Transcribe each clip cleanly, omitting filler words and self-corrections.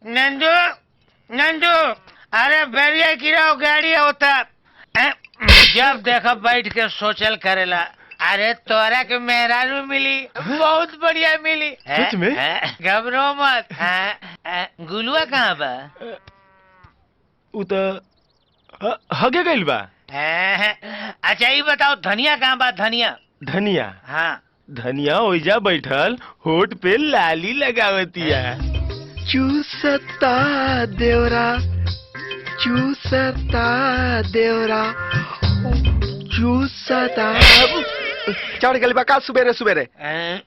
नंदू नंदू, अरे बैरिया गिराओ गाड़ी होता। जब देखो बैठ के सोचल करेला। अरे तोरा के मेहरारू मिली, बहुत बढ़िया मिली। सच में? घबरो मत। गुलुआ कहाँ बा? उ तो हगे गइल बा। अच्छा ये बताओ धनिया कहाँ बा? धनिया धनिया? हाँ धनिया ओइजा बैठल होठ पे लाली लगावतिया। चूसता देवरा, चूसता देवरा, चूसता। चढ़ गइल बा का सुबेरे सुबेरे?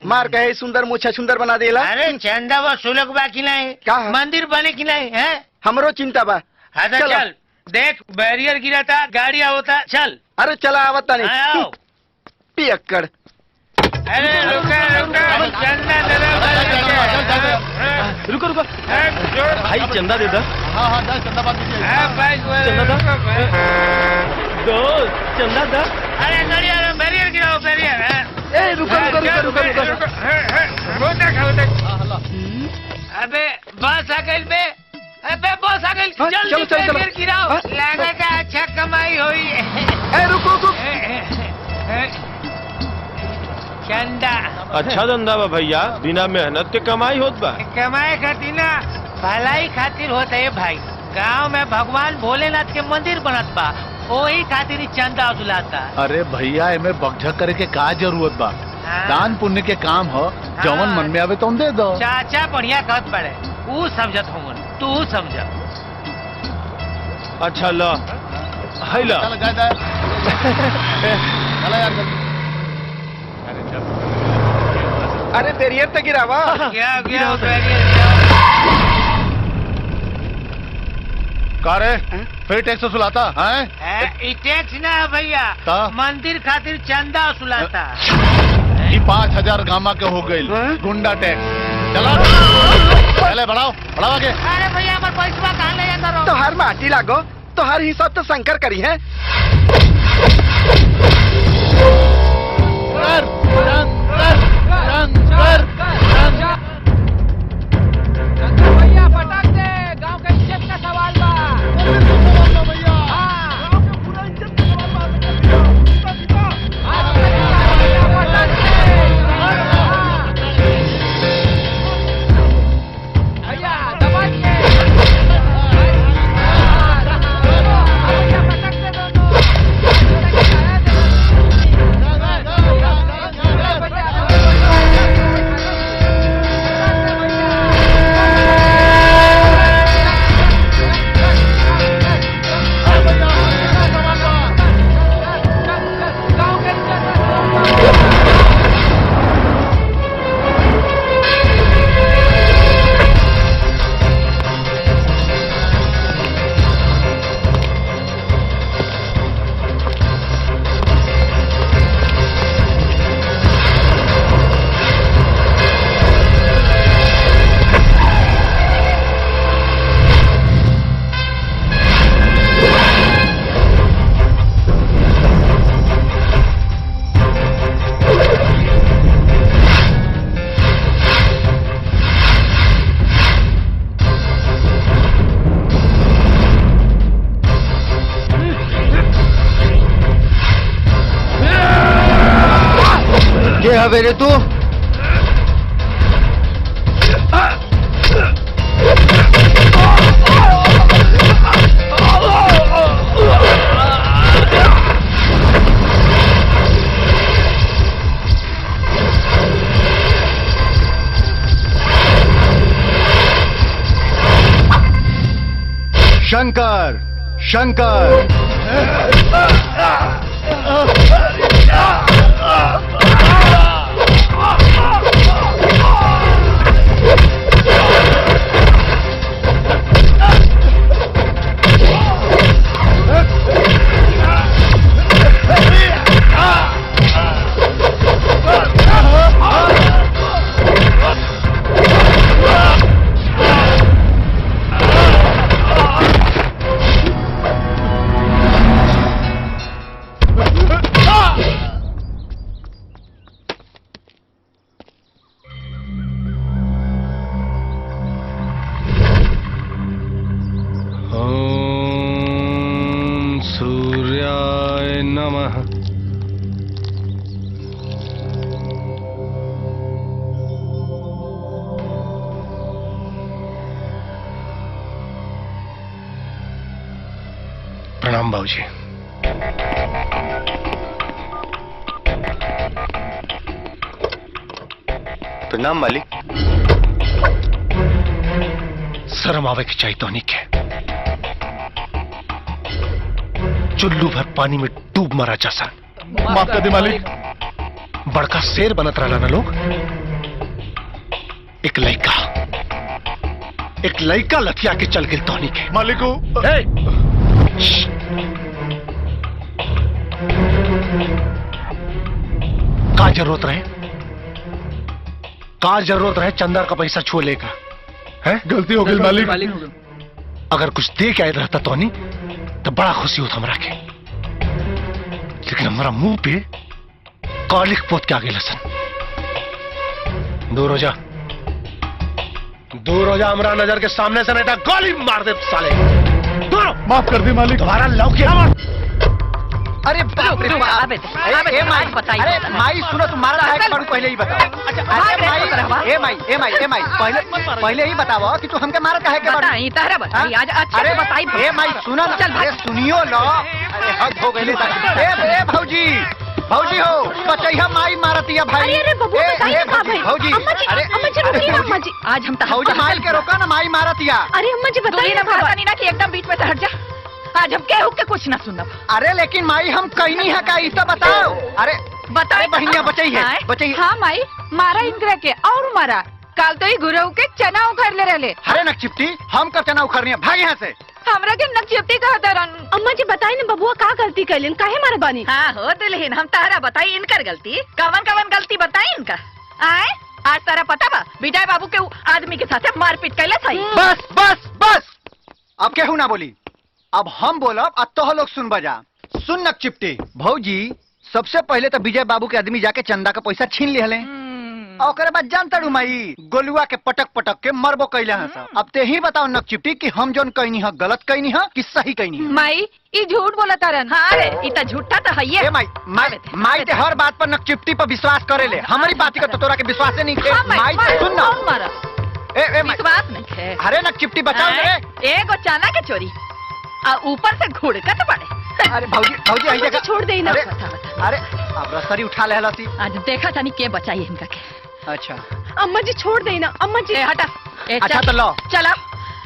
मार कहे सुंदर मुछा सुंदर बना देला। अरे चंदा वो सुलग बा कि नहीं? का मंदिर बने कि नहीं है? हमरो चिंता बा। हाँ तो चल देख, बैरियर गिरा था, गाड़ी होता। चल। अरे चला आवत नहीं पियक्कड़। अरे रुका रुका, चंदा दे दो। रुको रुको भाई, चंदा दे दो। हाँ चंदा बात चंदा दो, चंदा दो। अरे गाड़ी बैरियर गिराओ, बैरियर। ए रुको रुको रुको रुको। अबे बस आ गइल बे। अबे बस आ गइल। चलो चलो बैरियर गिराओ, लगा का अच्छा कमाई हुई। ए रुको रुको। चंदा अच्छा धंधा बा भैया, बिना मेहनत के कमाई होत बा। कमाए खातिर ना, भलाई खातिर होता है भाई। गांव में भगवान भोलेनाथ के मंदिर बनत बा, वही खातिर चंदा वसूलाता। अरे भैया एमे बकझक करे के का जरूरत बा? हाँ। दान पुण्य के काम हो, जवन मन में आवे तो दे दो। चाचा बढ़िया कहत पड़े, ऊ समझत होंगे, तू समझ। अच्छा ला है ला। चल यार। अरे बैरियर तो गिरावा। क्या बैरियर गिराओ। का रे फिर टैक्स वसूलाता है? टैक्स ना है भैया, मंदिर खातिर चंदा वसूलाता। ये 5000 गामा के हो गई गुंडा टैक्स। चला पहले बढ़ाओ बढ़ाओ आगे। अरे भैया हमारे पैसा कहाँ ले जाता रहो? तो हर माटी लागो, तो हर हिसाब तो शंकर करी है। भैया पटक दे, गांव का इज्जत का सवाल बा। रे तू? शंकर शंकर प्रणाम बाबूजी। प्रणाम मालिक। शर्म आवे की चाहिए तो के चुल्लू भर पानी में डूब मरा जैसा। माफ कर दे मालिक। बड़का शेर बनत रहा ना लोग। एक लड़का लथिया के चल गई तोहनी के। मालिक को का जरूरत रहे चंदर का पैसा छुए लेगा है? गलती हो गई मालिक। अगर कुछ दे के आए रहता तोहनी तो बड़ा खुशी होता हमरा के, लेकिन हमारा मुंह पे कालिक पोत के आगे लसन। दूर हो जा हमरा नजर के सामने से, नहीं तो गोली मार दे साले। दूर हो। माफ कर दी मालिक। तुम्हारा लौकिया मत। अरे बाप रे बाप। ए माई बताइए। अरे माई सुनो, तुम मारा है करू पहले ही बताओ। ए माई पहले ही बताओ कि तू हमके मारा काहे के बारे में तारा बताई आज अच्छे से बताई। ए माई सुनो ना, अरे सुनियो लो। अरे हद हो गइले। ए भौजी हो बचैया माई मारतिया भाई। अरे बबू बताइए का भाई। भौजी अरे अम्मा जी रुकिए ना अम्मा जी, आज हम भौजी माई के रोका ना, माई मारतिया। अरे अम्मा जी बताइए ना, पता नहीं ना कि एकदम बीच में से हट जा। आज हम केहू के कुछ ना सुनब। अरे लेकिन माई हम कहनी है का, ई तो बताओ। अरे बताए बहनिया बचैए। हाँ माई मारा इंद्रा के और मारा काल तो ही गुरु के चना उखड़ ले रहे। अरे नक्षिप्ती हम कब चना उखड़नी है, भाग यहाँ से। हमरा के नक्षिप्ती कहता रन। अम्मा जी बताई ना बबुआ का गलती कैलिन, काहे मारे बानी। हाँ हो दुल्हन, हम तारा बताई इनकर गलती। कवन गलती बताई इनका। आए आज तारा पता बा विजय बाबू के आदमी के साथ मारपीट कैले सही। बस अब केहू ना बोली। अब हम बोलब अब तो लोग सुन बजा। सुन नक्षिप्ती भौजी, सबसे पहले तो विजय बाबू के आदमी जाके चंदा का पैसा छीन लिहले। और ओकरे बाद जानता रू माई गोलुआ के पटक के मरबो कैले हैं सब। अब ते ही बताओ नक्षिप्ती कि हम जोन कहनी है गलत कहनी है कि सही कहनी है। माई ये झूठ बोला तारन। हाँ रे ये तो झूठा तो है ये। माई ते हर बात पर नक्षिप्ती पर विश्वास करे ले। हमारी बात का तो तोरा के विश्वास नहीं थे। माई सुन ना, विश्वास नहीं है। अरे नक्षिप्ती बचाओ रे। एक चाना के चोरी ऊपर से घुड़कत पड़े। अरे भौजी आई जगह छोड़ दे ना। अरे अब रसरी उठा ले हलाती। आज देखा था नहीं के बचाई इनका के। अच्छा अम्मा जी छोड़ दे ना। अम्मा जी हटा। अच्छा तो लो चला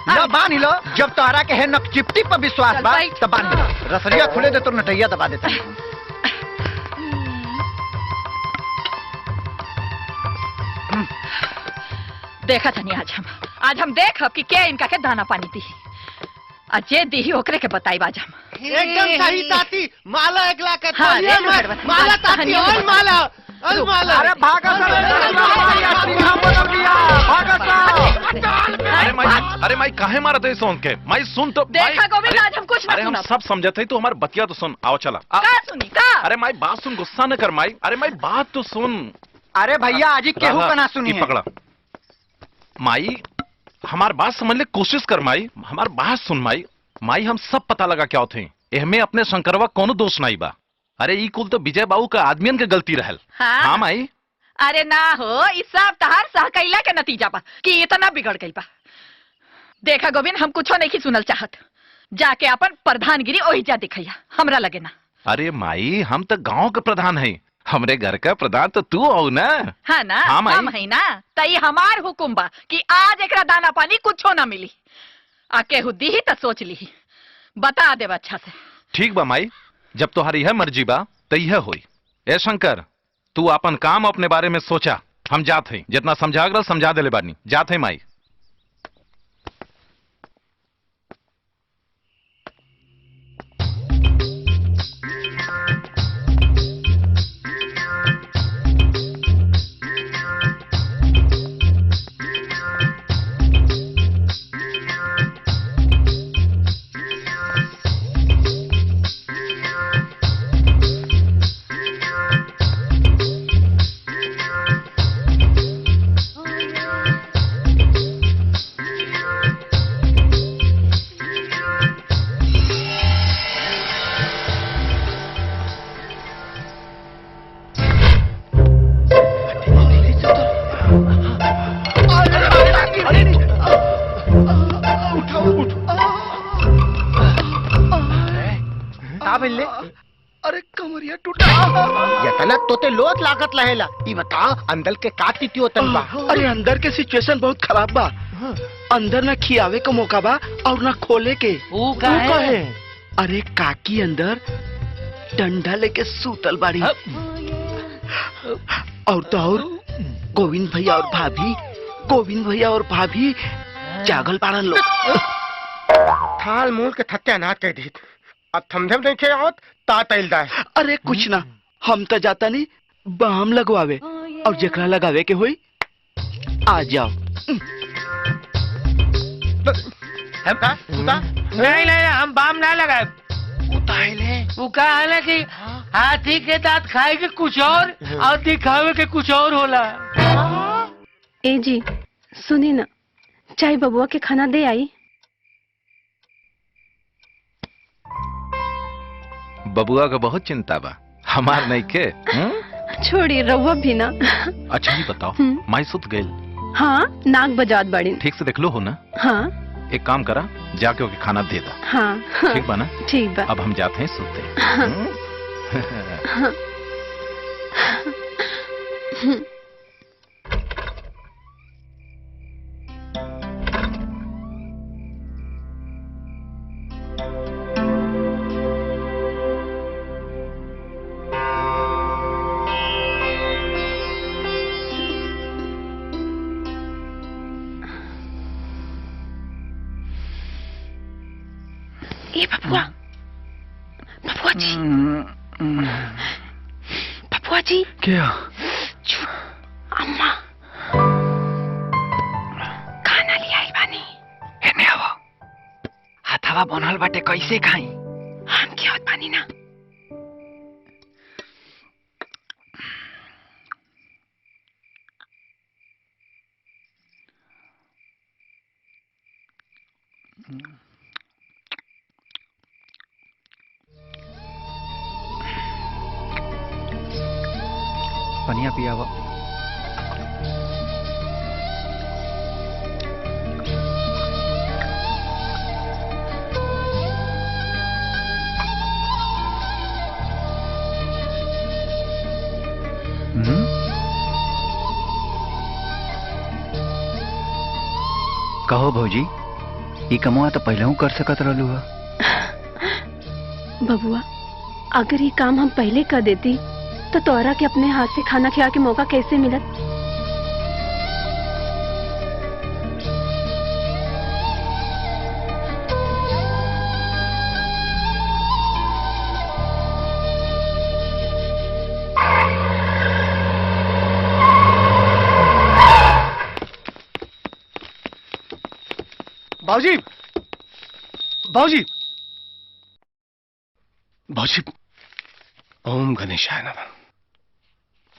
लो बांध लो। जब तोहरा के है नक्षिप्ती पर विश्वास बा तो बांध दे। रसरिया खुले दे तो नटैया दबा देता। देखा था नहीं आज हम देख कि क्या इनका के दाना पानी दी। अजय दी ओकरे के बताई बाज हम। एकदम सही ताती। माला 1 लाख का। हाँ, माला ताती और माला। अरे भागा अरे माई काहे मारा थे सोन के? माई सुन तो। देखा गोविंद आज हम कुछ ना। अरे हम सब समझते तो हमारे बतिया तो सुन। आओ चला। का सुनी का? अरे माई बात सुन, गुस्सा न कर माई। अरे माई बात तो सुन। अरे भैया आज ही केहू का ना सुनी है। पकड़ा माई, हमार बात समझ ले कोशिश कर माई। हमार बात सुन माई हम सब पता लगा क्या थे। एहमे अपने शंकरवा कोनो दोष नहीं बा। अरे ई कुल तो विजय बाबू का आदमियन के गलती रहल। हाँ माई। अरे ना हो इस सब तहार सहकैला के नतीजा बा कि इतना बिगड़ गई बा। देखा गोविंद हम कुछ नहीं सुनल चाहत। जाके अपन प्रधानगिरी ओही जा दिखैया, हमरा लगे ना। अरे माई हम तो गांव के प्रधान है, हमरे घर का प्रधान तो तू हो ना। हाँ ना। हाँ माई। हम है ना तई हमार हुकुम बा कि आज एकरा दाना पानी कुछो ना मिली। आके हुद्दी ही तो सोच ली, बता दे अच्छा से। ठीक बा माई, जब तुम्हारी है मर्जी बा तो यह होई। ए शंकर तू अपन काम अपने बारे में सोचा। हम जात हैं, जितना समझा समझा देले बानी। जात है माई। बिल्ले? अरे कमरिया टूटा। यतना तोते लोट लागत रहेला। ई बता अंदर के का तिथि होतन बा? अरे अंदर के सिचुएशन बहुत खराब बा। अंदर ना खियावे का मौका बा और ना खोले के। वो का है? अरे काकी अंदर डंडा लेके सूतल बाड़ी। और तो और गोविंद भैया और भाभी जागल बाड़न लोग। थाल मूल के थत्या नाथ कह दी। अब थमथम देखे आवत तातैल दाए। अरे कुछ ना, हम तो जाता नहीं बाम लगवावे और जेकरा लगावे के होई आ जाओ। नहीं हम बाम ना लगाए। वो कहा है ना कि हाथी के दांत खाए के कुछ और दिखावे के कुछ और होला। ए जी सुनी ना, चाय बबुआ के खाना दे आई। बबुआ का बहुत चिंता बा, हमार नहीं के। छोड़ी रहुआ भी ना। अच्छा ये बताओ, माई सुत गई? हाँ नाक बजात बड़ी। ठीक से देख लो हो ना? हाँ। एक काम करा, जाके ओके खाना दे दो। हाँ, ठीक बा ना? ठीक बा। अब हम जाते हैं सोते। ए बबुआ, बबुआ जी, बबुआ जी। क्या? अम्मा खाना ले आई बानी। हेने आवा। हाथावा बनल बाटे, कैसे खाई? हम क्या होत बानी ना। पनिया पिया हुआ। कहो भौजी, ये कमुआ तो पहले हूँ कर सकत रहलू है। बबुआ अगर ये काम हम पहले कर देती तो तोरा के अपने हाथ से खाना खिला के मौका कैसे मिलत? बाबूजी, बाबूजी, बाबूजी, ओम गणेशाय नमः।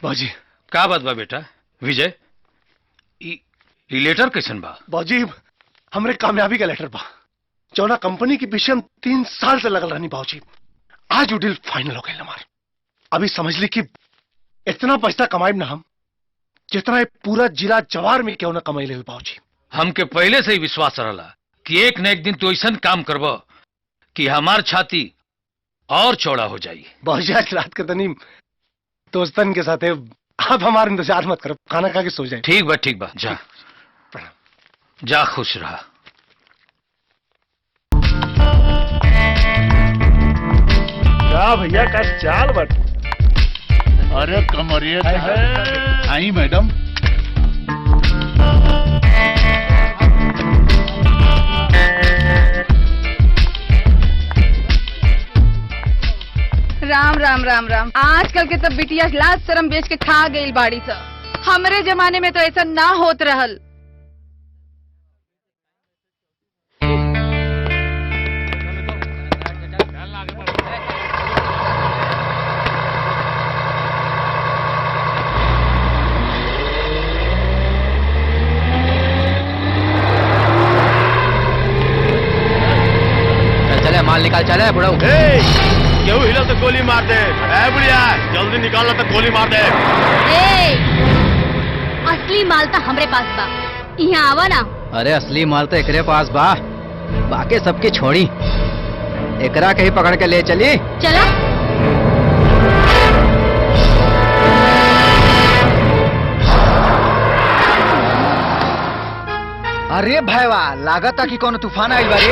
बाबूजी, का बात बा बेटा? विजय, ई लेटर कैसन बा? बाबूजी, हमरे कामयाबी का लेटर बा। जौना कंपनी के पीछे हम 3 साल से लगल रहनी बाबूजी, आज वो डील फाइनल हो गई हमार। अभी समझ ली कि इतना पैसा कमाई ना हम, जितना ये पूरा जिला जवार में क्यों ना कमाई ले बाबूजी। हमके पहले से ही विश्वास रहला कि एक न एक दिन तो ऐसा काम करबो कि हमार छाती और चौड़ा हो जाई। बाबूजी आज रात के तनी दोस्तन के साथ आप हमारा इंतजार मत करो, खाना खा के सो जाए। ठीक बा, जा जा, खुश रहा। क्या भैया का चाल बट? अरे कमरिए है। आई मैडम। राम राम राम राम। आजकल के सब बिटिया लाज शर्म बेच के खा गई बाड़ी सा। हमरे जमाने में तो ऐसा ना होत रहल। चले माल निकाल, चले बुढ़ऊ। क्यों हिला तो गोली मार दे। बुढ़िया जल्दी निकालना तो गोली मार दे। असली माल तो हमरे पास बा, यहाँ आवा ना। अरे असली माल तो एकरे पास बा, बाकी सबके छोड़ी। एकरा कहीं पकड़ के ले चली। चला। अरे भैया लागत कि कौन तूफान आई बारे।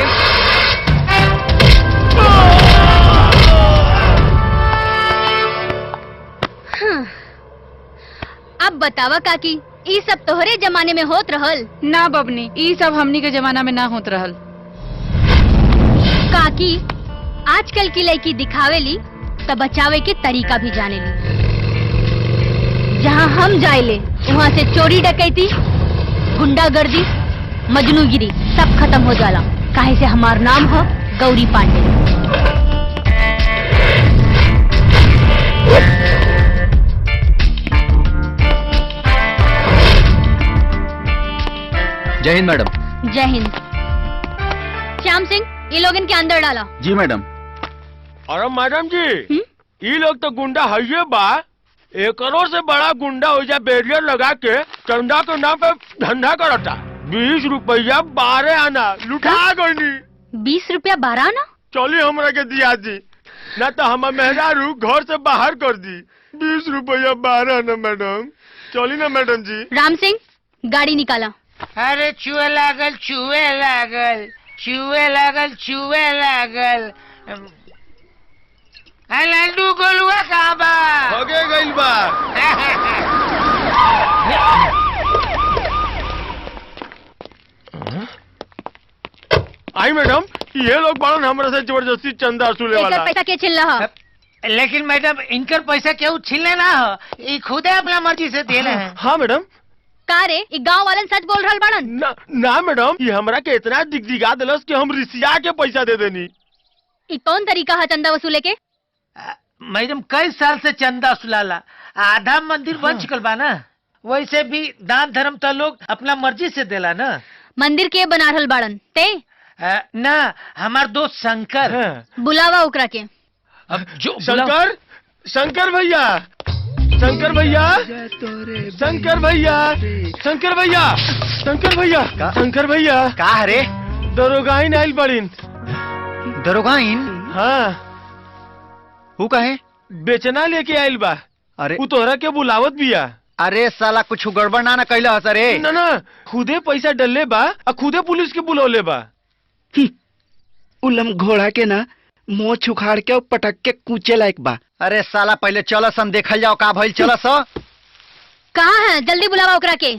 अब बतावा काकी, ई सब तोहरे जमाने में होत रहल? ना बबनी, ई सब हमनी के जमाना में ना होत रहल। काकी आजकल की लड़की दिखावेली तो बचावे के तरीका भी जानेली। जहाँ हम जाइले वहाँ से चोरी डकैती, गुंडागर्दी, मजनूगिरी सब खत्म हो जाला। काहे से हमार नाम है गौरी पांडे। जय हिंद मैडम। जय हिंद। श्याम सिंह, ये लोग इनके अंदर डाला। जी मैडम। अरे मैडम जी, ये लोग तो गुंडा है ये बा। 1 करोड़ से बड़ा गुंडा हो जाए बैरियर लगा के चंदा के नाम पे धंधा करता। 20 रुपया 12 आना लुटा गई। 20 रुपया 12 आना? चलिए हमरा के दिया जी, ना तो हम मेहरारू घर से बाहर कर दी। 20 रुपया 12 आना मैडम। चली ना मैडम जी। राम सिंह, गाड़ी निकाला। अरे चूहे लागल चूहे लागल चूहे लागल चूहे लागल। लड्डू गोलुआ कहाँ बा? हो गइल बा। आई मैडम, ये लोग बालन हमरा से जबरदस्ती चंदा वसूले वाला। पैसा के छिल रहा? लेकिन मैडम इनकर पैसा क्यों छीनले ना हो, ये खुदे अपना मर्जी से दे रहे हैं। हाँ मैडम। का रे, ई गांव वालन सच बोल रहल बाड़न? ना मैडम, ये हमरा के इतना दिगदिगा दिलस कि हम रिसिया के पैसा दे देनी। ई कौन तरीका है चंदा वसूले के? मैडम कई साल से चंदा वसूलाला, आधा मंदिर बन चुकल बा ना। वैसे भी दान धर्म तो लोग अपना मर्जी से देला ना। मंदिर के बना रहल बाड़न ते? ना, हमार दोस्त शंकर। बुलावा ओकरा के। अब जो शंकर, शंकर भैया, शंकर भैया, शंकर भैया, शंकर भैया, शंकर भैया, शंकर भैया। का रे? दरोगाइन आइल बड़ीन। दरोगाइन? हाँ। वो कहे? बेचना लेके आइल बा। अरे वो तोहरा के बुलावत बिया। अरे साला कुछ गड़बड़ ना कैला हस रे। ना खुदे पैसा डलले बा और खुदे पुलिस के बुलौले बा। उलम घोड़ा के ना मुंह छुखाड़ के और पटक के कूचे लायक बा। अरे साला पहले चलो सन देखल जाओ का भइल। चलो सो। कहाँ है? जल्दी बुलावा ओकरा के।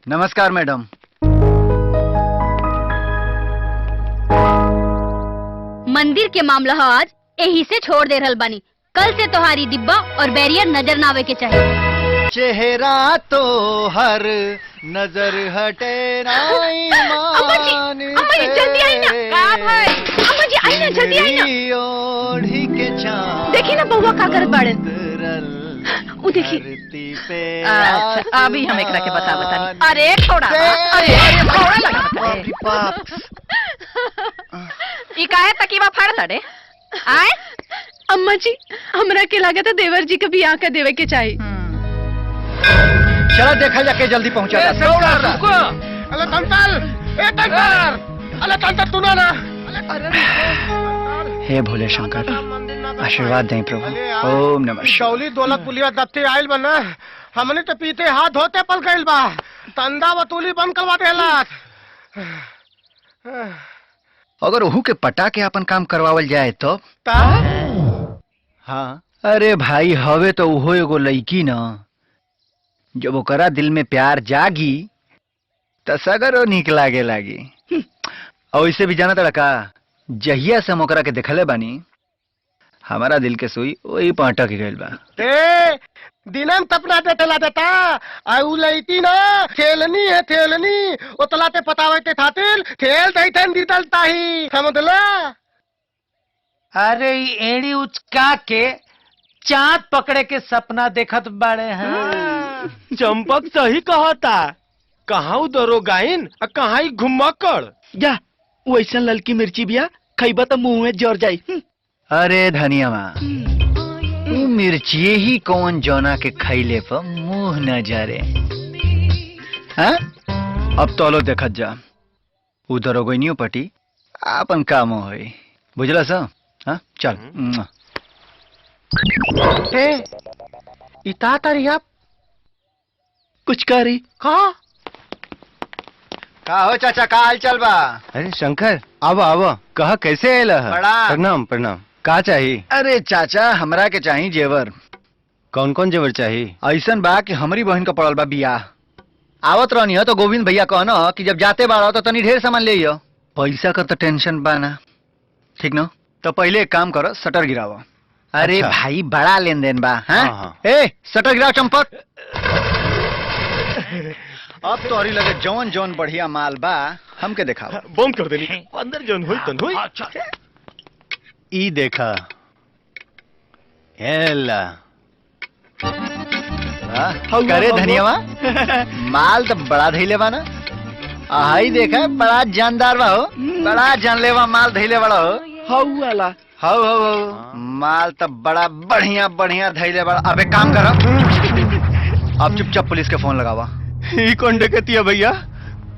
नमस्कार मैडम। मंदिर के मामला है आज, यही से छोड़ दे रहल बानी। कल से तुम्हारी डिब्बा और बैरियर नजर ना आवे के चाहिए। चेहरा तो हर नजर हटे ना ईमान अम्मा जी जल्दी आई ना। का भाई? अम्मा जी आई ना, जल्दी आई ना। ओढ़ी के चांद देखी ना बउआ का करत बाड़े। वो देखी। अच्छा अभी हम एकरा के बतानी। अरे थोड़ा, अरे थोड़ा लगा। ई काहे तकीवा फाड़ता रे? आए अम्मा जी, हमरा के लागत है देवर जी के भी आंका देवे के चाहिए। चलो देखा जाके जल्दी पहुंचा। रुको। अरे तंतल, ए तंतल, अरे तंतल तू ना। हे भोले शंकर, आशीर्वाद दें प्रभु। ओम नमः शिवाय। दौली दोलक पुलिया दफ्ती आइल बना। हमने तो पीते हाथ धोते पल गइल बा। तंदा वतूली बंद करवा देला। अगर ओहू के पटा के अपन काम करवावल जाए तो? हाँ। अरे भाई हवे तो उहो एगो लड़की न, जब ओकरा दिल में प्यार जागी त सगरो निक लागे लागी। और इसे भी जाना तड़ा का, जहिया से हम ओकरा के देखले बानी हमारा दिल के सुई वही पाटक गइल बा। दिनन तपना देला देता आउ लईती ना खेलनी है खेलनी उतलाते पतावते थातिल खेल दैतन दीतल ताही समझला। अरे एड़ी उचका के चांद पकड़े के सपना देखत बाड़े हैं। चंपक सही कहता। कहाँ दरोगाइन और कहाँ घुमक्कड़। जा वैसा ललकी मिर्ची बिया खैबा तो मुंह में जर जाई। अरे धनिया माँ, मिर्चिए ही कौन जौना के खैले पर मुंह न जरे। हाँ? अब तोलो देखत जा उधर गोइनियो पटी अपन काम होई। बुझला सा? हाँ चल। ए, इता तारी आप कुछ करी का हो चाचा, का हाल चल बा? अरे शंकर आवा आवा, कहा कैसे आयला है? प्रणाम। प्रणाम प्रणाम। का चाहिए? अरे चाचा हमरा के चाहिए जेवर। कौन कौन जेवर चाहिए? ऐसन बा कि हमारी बहन का पड़ल बा बियाह। आवत रहनी हो तो गोविंद भैया कहना कि जब जाते बाड़ा तो तनी ढेर सामान ले आइयो। पैसा का तो टेंशन बा ना, ठीक ना? तो पहले एक काम करो, शटर गिरावा। अरे अच्छा। भाई बड़ा लेन देन बा। हाँ, हाँ। ए शटर गिराओ चंपक। अब तो अरी लगे जौन जौन बढ़िया माल बा हमके दिखाओ। बंद कर देनी अंदर जौन होई तन होई। ई देखा हेला करे धनियावा माल तो बड़ा धैले बा ना। आई देखा बड़ा जानदार बा हो, बड़ा जानलेवा माल धैले बड़ा हो। हाउ वाला हो माल तो बड़ा बढ़िया बढ़िया धैले बड़ा। अब एक काम करो, अब चुपचाप पुलिस के फोन लगावा। ई कौन डकैती है भैया?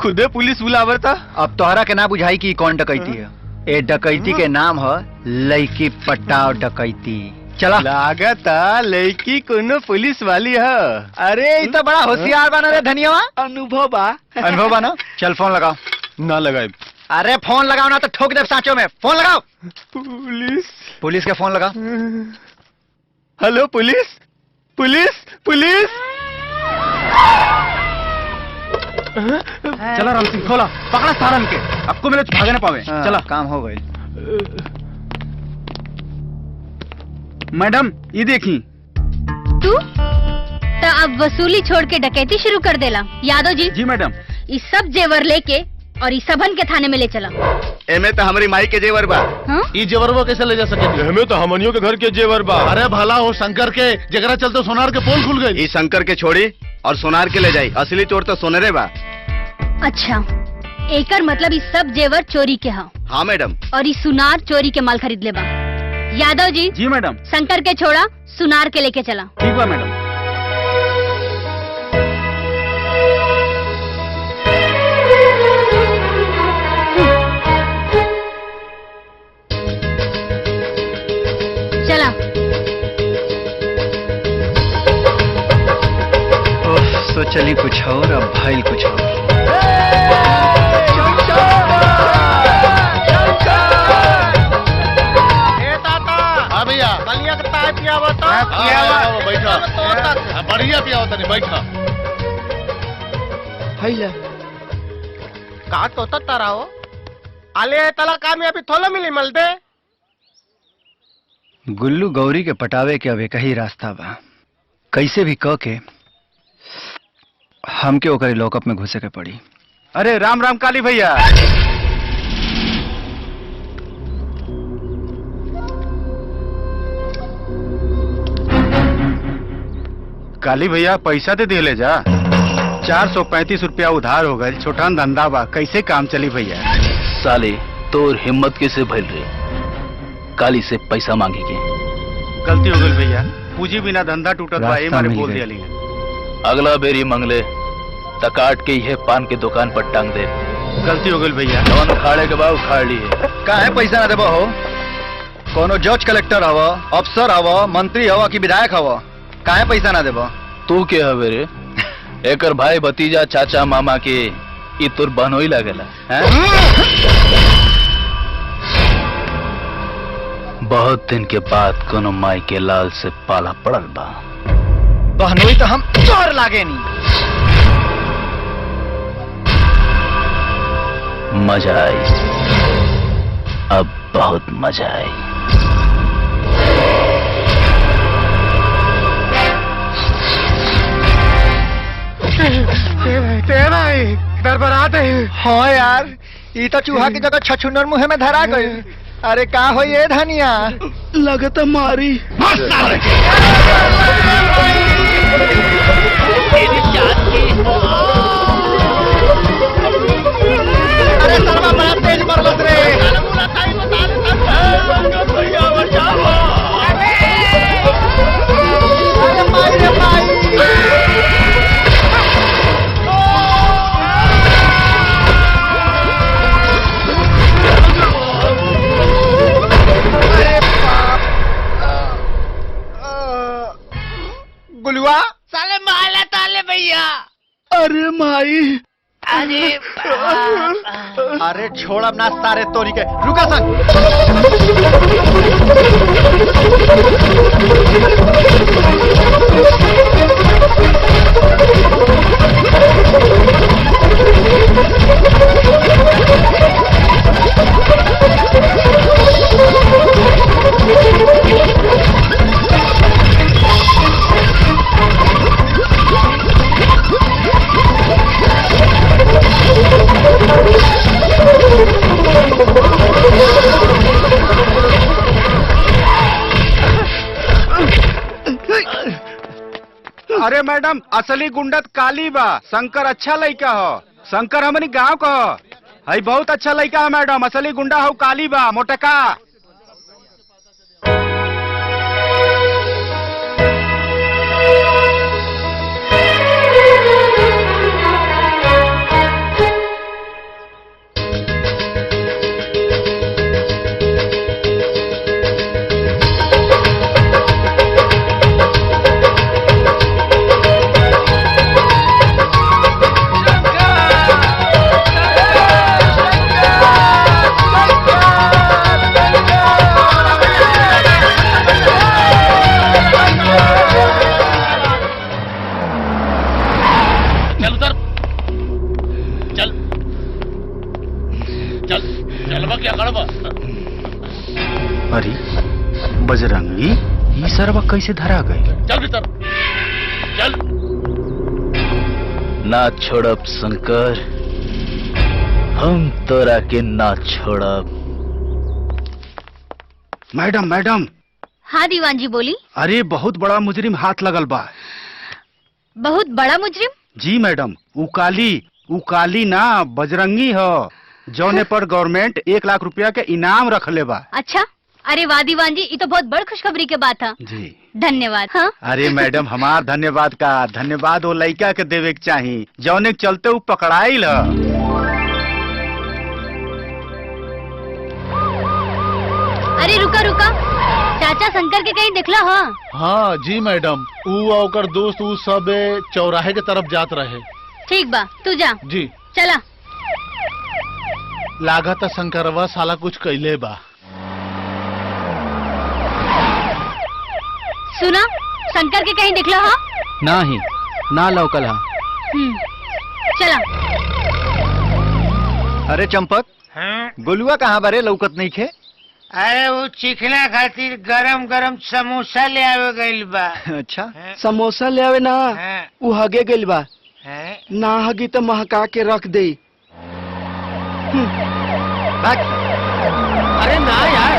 खुदे पुलिस बुलावर था। अब तोहरा के ना बुझाई कि कौन डकैती है। ए डकैती के नाम है लड़की पटाव डकैती। चला लागता लड़की कोनो पुलिस वाली है। अरे ये तो बड़ा होशियार बना रे धनियावा। अनुभव बा। अनुभव बना। चल फोन लगाओ। ना लगाए। अरे फोन लगाओ ना तो ठोक दे सांचों में। फोन लगाओ। पुलिस के फोन लगाओ। Hello police police police. चला राम सिंह खोला, पकड़ा सारन के, आपको मिले भागे ना पावे। चला काम हो गई। मैडम ये देखी। तू तो अब वसूली छोड़ के डकैती शुरू कर देला। यादव जी। जी मैडम। इस सब जेवर लेके और इस सबन के थाने में ले चला। एमे तो हमारी माई के जेवर बा। हाँ? ई जेवर वो कैसे ले जा सके? हमें तो हमनियों के घर के जेवर बा। अरे भला हो शंकर के जगरा चलते सोनार के पोल खुल गई। ई शंकर के छोड़ी और सोनार के ले जाई। असली चोर तो सोनरे बा। अच्छा एकर मतलब इस सब जेवर चोरी के हा। हाँ मैडम। और इस सुनार चोरी के माल खरीद ले बा। यादव जी। जी मैडम। शंकर के छोड़ा, सुनार के लेके चला। ठीक बा मैडम। चला। सोचली कुछ और अब भइल कुछ और। हाँ भैया बलिया का ताय पिया बता। बैठा बढ़िया पिया होता नहीं बैठा। हैला का तो तारा हो आले तला कामयाबी थोला मिली मल दे। गुल्लू गौरी के पटावे के अब एक ही रास्ता बा। कैसे भी कह के हमके ओकरे लॉकअप में घुसे के पड़ी। अरे राम राम काली भैया। काली भैया पैसा दे दे ले जा। 435 रुपया उधार हो गए। छोटा धंधा बा, कैसे काम चली भैया? साले तोर हिम्मत कैसे भइल रे? काली से पैसा मांगी के। गलती हो गई भैया, पूंजी बिना धंधा टूटत बा। ये रास्ता मारे मिल बोल गई। दिया। अगला बेरी मंगले तकाट के यह पान के दुकान पर टांग दे। गलती हो गई भैया। जवन उखाड़े के बाद उखाड़ लिए। काहे पैसा ना देबो हो? कोनो जज कलेक्टर हवा, अफसर हवा, मंत्री हवा कि विधायक हवा? काहे पैसा ना देबो? तू के हवे रे? एकर भाई भतीजा चाचा मामा के ई तोर बहनोई लागेला हैं? बहुत दिन के बाद कोनो माई के लाल से पाला पड़ल बा। बहनोई तो हम चोर लागे नहीं। मजा आई, अब बहुत मजा आई। तेरा दरबरात है। हाँ यार, ये तो चूहा की जगह छछुंदर मुंह में धरा गई। अरे का हो ये धनिया? लगता मारी। अरे सरवा बड़ा तेज मरलस रे। अरे माई रे माई। अरे माई अरे छोड़ अब ना सारे तोरी के रुका सन। अरे मैडम असली गुंडत काली बा, शंकर अच्छा लड़का हो, शंकर हमनी गांव का हो, हई बहुत अच्छा लड़का है मैडम, असली गुंडा हो काली बा मोटका। अरे बजरंगी ये सरवा कैसे धरा गई? चल भीतर चल। ना छोड़ब शंकर, हम तोरा के ना छोड़ब। Madam madam. हाँ दीवान जी बोली। अरे बहुत बड़ा मुजरिम हाथ लगल बा। बहुत बड़ा मुजरिम? जी मैडम, उकाली ना बजरंगी हो, जौने पर गवर्नमेंट 1 लाख रुपया के इनाम रख ले बा। अच्छा, अरे वाह दीवान जी, ये तो बहुत बड़ खुशखबरी के बात है। जी धन्यवाद। हाँ? अरे मैडम हमार धन्यवाद का धन्यवाद वो लड़का के देवे के चाहिए जौने के चलते वो पकड़ाइल ह। अरे रुका रुका, चाचा शंकर के कहीं दिखला? हाँ हाँ जी मैडम, ऊ और दोस्त ऊ सब चौराहे के तरफ जात रहे। ठीक बा, तू जा। जी चला। लागत शंकरवा साला कुछ कैले बा। सुना, शंकर के कहीं दिखला? हाँ नहीं ना लौकल हा। चला। अरे चंपक, हाँ? गोलुआ कहाँ बारे लौकत नहीं खे? अरे वो चिकना खातिर गरम गरम समोसा ले आवे गइल बा। अच्छा समोसा ले आवे ना, हाँ। उ हगे गइल बा। हैं? ना हगी तो महका के रख दे। अरे ना यार,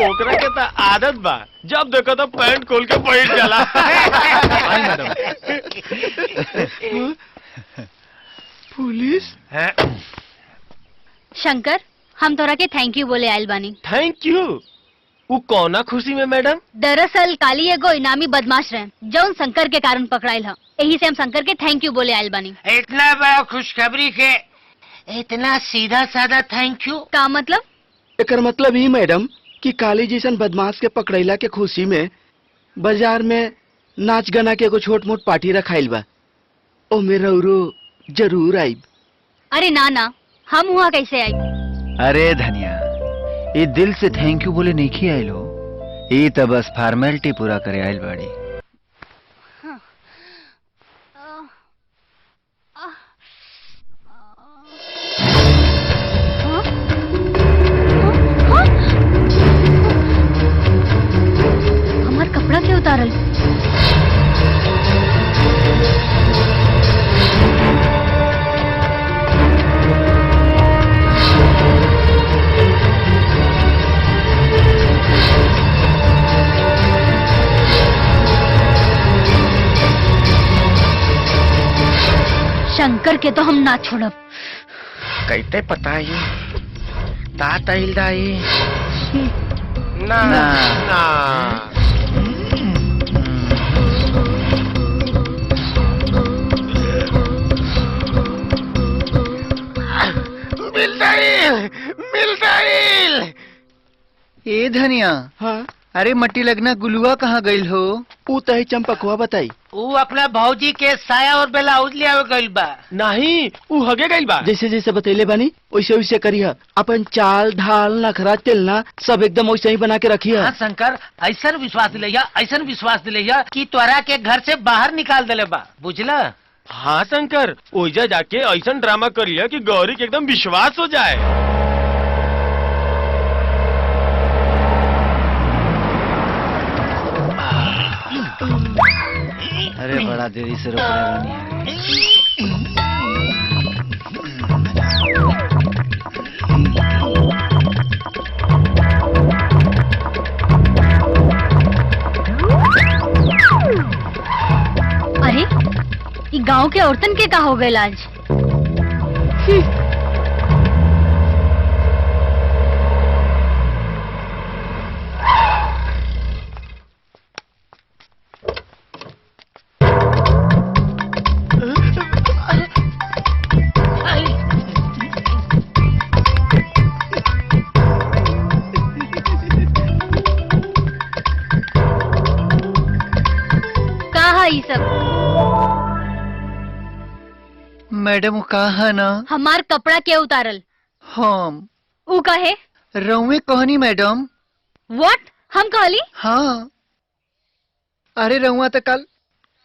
ओकरा के तो आदत बा, जब देखो तो पैंट खोल के बैठ जाला। आई मैडम। पुलिस? शंकर, हम तोरा के थैंक यू बोले आयल बानी। Thank you? वो कौना खुशी में मैडम? दरअसल काली एगो इनामी बदमाश रहे जौन शंकर के कारण पकड़ाइल ह। यही से हम शंकर के थैंक यू बोले आयल बानी। इतना बड़ा खुशखबरी के इतना सीधा साधा थैंक यू का मतलब? एकर मतलब ही मैडम कि काली जैसन बदमाश के पकड़ैला के खुशी में बाजार में नाच गाना के एगो छोट मोट पार्टी रखाइल बा। ओ मेरा जरूर आइब। अरे ना ना, हम वहाँ कैसे आई? अरे धनिया, ये दिल से थैंक यू बोले नहीं आयल हो, ये तो बस फॉर्मेलिटी पूरा करे आयल बाड़ी। हमार कपड़ा क्यों उतारल? शंकर के तो हम ना छोड़ब। कैसे पता ये तात आइल ना ना। मिल जाइल। ए धनिया, हाँ? अरे मट्टी लगना गुलुआ कहाँ गईल हो? ऊ तही चंपकवा बताई। वो अपना भौजी के साया और ब्लाउज ले आवे गइल बा। नहीं ऊ हगे गइल बा। जैसे जैसे बतैले बानी वैसे वैसे करिया। अपन चाल ढाल नखरा तेलना सब एकदम वैसे ही बना के रखिया। हाँ शंकर, ऐसा विश्वास दिलैया, ऐसा विश्वास दिलैया कि तोरा के घर से बाहर निकाल देले बा, बुझला? हाँ शंकर, ओइजा जाके ऐसा ड्रामा करिया कि गौरी के एकदम विश्वास हो जाए। अरे बड़ा देरी से रोकने वाली है। अरे ये गांव के औरतन के का हो गए आज? ये सब मैडम कहा ना हमार कपड़ा के उतारल हम ऊ कहे रउए कहनी मैडम। व्हाट? हम कहली? हाँ अरे रउआ तो कल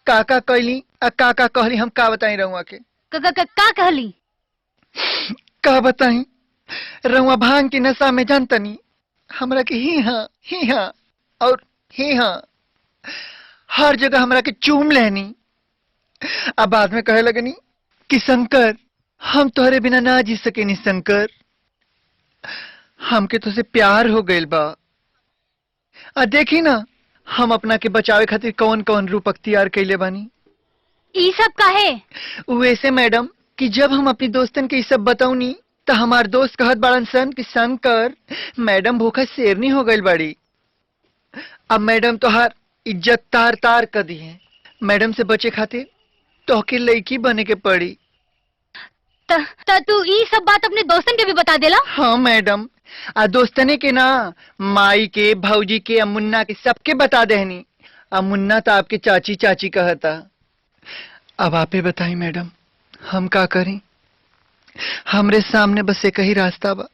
काका कहली काका कहली, हम का बताई रउआ के? का कहली? का बताई? रउआ भांग की नशा में जानतनी हमरा के ही हाँ और ही हाँ हर जगह हमरा के चूम लेनी। अब बाद में कहे लगनी कि शंकर हम तोहरे बिना ना जी सकेनी। शंकर हमके तो से प्यार हो गइल बा। देखी ना हम अपना के बचावे खातिर कौन कौन रूप अख्तियार कैले बानी। ई सब काहे? वैसे मैडम कि जब हम अपनी दोस्तन के ई सब बताऊनी तो हमार दोस्त कहत बाड़न सन कि शंकर मैडम भूखा शेरनी हो गइल बाड़ी। अब मैडम तोहार इज्जत तार तार कर दी है। मैडम से बचे खातिर तोहके लड़की बने के पड़ी। तू ई सब बात अपने दोस्तन के भी बता देला? हाँ मैडम, दोस्तने के ना माई के भौजी के मुन्ना के सबके बता देनी। मुन्ना तो आपके चाची चाची कहता। अब आपे बताई मैडम हम का करें? हमरे सामने बस एक ही रास्ता बा,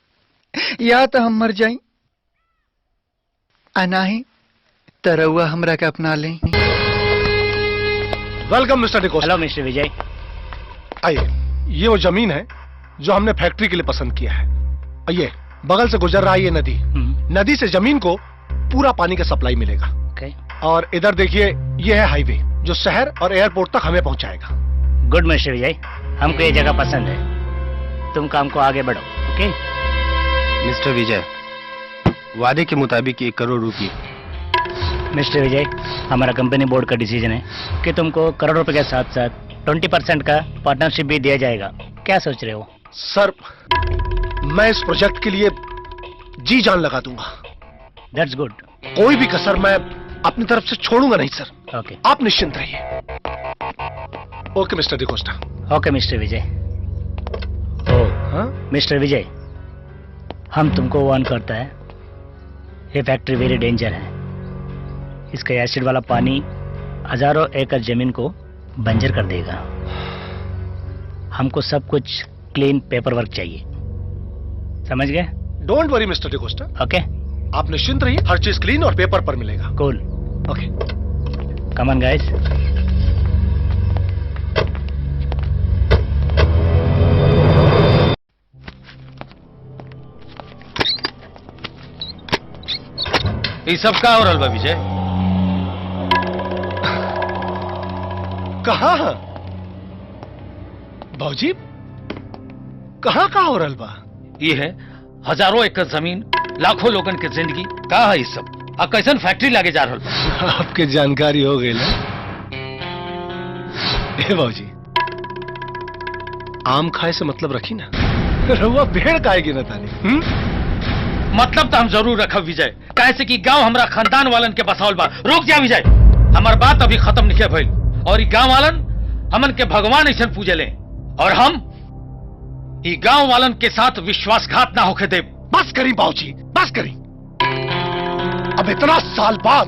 या तो हम मर जाई नहीं तरहुआ हमरा के अपना ले। Welcome mister D'Costa. Hello mister Vijay. आइए, ये वो जमीन है जो हमने फैक्ट्री के लिए पसंद किया है। आइए, बगल से गुजर रहा है ये नदी। नदी से जमीन को पूरा पानी का सप्लाई मिलेगा। और इधर देखिए ये है हाईवे जो शहर और एयरपोर्ट तक हमें पहुंचाएगा। गुड मिस्टर विजय, हमको ये जगह पसंद है। तुम काम को आगे बढ़ो। ओके मिस्टर विजय, वादे के मुताबिक 1 करोड़ रुपए। मिस्टर विजय, हमारा कंपनी बोर्ड का डिसीजन है कि तुमको करोड़ रुपए के साथ साथ 20% का पार्टनरशिप भी दिया जाएगा। क्या सोच रहे हो? सर, मैं इस प्रोजेक्ट के लिए जी जान लगा दूंगा। That's good. कोई भी कसर मैं अपनी तरफ से छोड़ूंगा नहीं सर। ओके, आप निश्चिंत रहिए। ओके मिस्टर डिकोस्टा। ओके मिस्टर विजय। मिस्टर विजय, हम तुमको वार्न करता है, ये फैक्ट्री वेरी डेंजर है। इसका एसिड वाला पानी हजारों एकड़ जमीन को बंजर कर देगा। हमको सब कुछ क्लीन पेपर वर्क चाहिए, समझ गए? Don't worry mister D'Costa. Okay, आप निश्चिंत रहिए, हर चीज क्लीन और पेपर पर मिलेगा। कूल। ओके, कम ऑन गाइस। ये सब का हो रहा बा विजय? कहा भाजी, कहाँ का हो रहा बा? ये है हजारों एकड़ जमीन, लाखों लोगन के जिंदगी का है ये सब। आ कैसन फैक्ट्री लागे जा रहा बा? आपके जानकारी हो गई ना? ए भाजी, आम खाए से मतलब रखी ना, रहुआ भेड़ खाएगी ना तानी। मतलब तो हम जरूर रखब विजय, काहे से कि गांव हमरा खानदान वालन के बसावल बा। रुक जा विजय, हमार बात अभी खत्म नहीं भइल। और ये गांव वालन हमन के भगवान ऐसा पूजे ले, और हम ये गांव वालन के साथ विश्वासघात ना होके दे। बस करी बाबूजी, बस करी। अब इतना साल बाद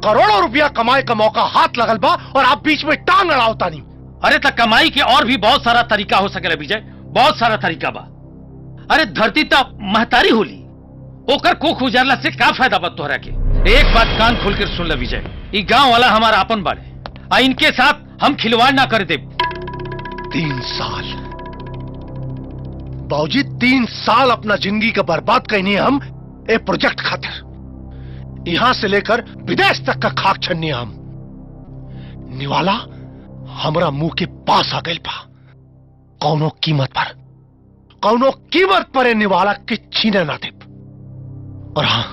करोड़ों रुपया कमाए का मौका हाथ लगल बा और आप बीच में टांग अड़ावता नहीं। अरे तक कमाई के और भी बहुत सारा तरीका हो सकेला विजय, बहुत सारा तरीका बा। अरे धरती तो महतारी होली, ओकर कोख उजारला से का फायदा बा तोहरा के। एक बात कान खोल कर सुन ले विजय, ई गांव वाला हमारा अपन बाड़े, आ इनके साथ हम खिलवाड़ ना कर दे। 3 साल बाबूजी, 3 साल अपना जिंदगी का बर्बाद करनी है हम ए प्रोजेक्ट खातिर। यहां से लेकर विदेश तक का खाक छन्नी हम। निवाला हमरा मुंह के पास आ गई बा। कौनो कीमत पर ए निवाला के छीने ना दे। और हां,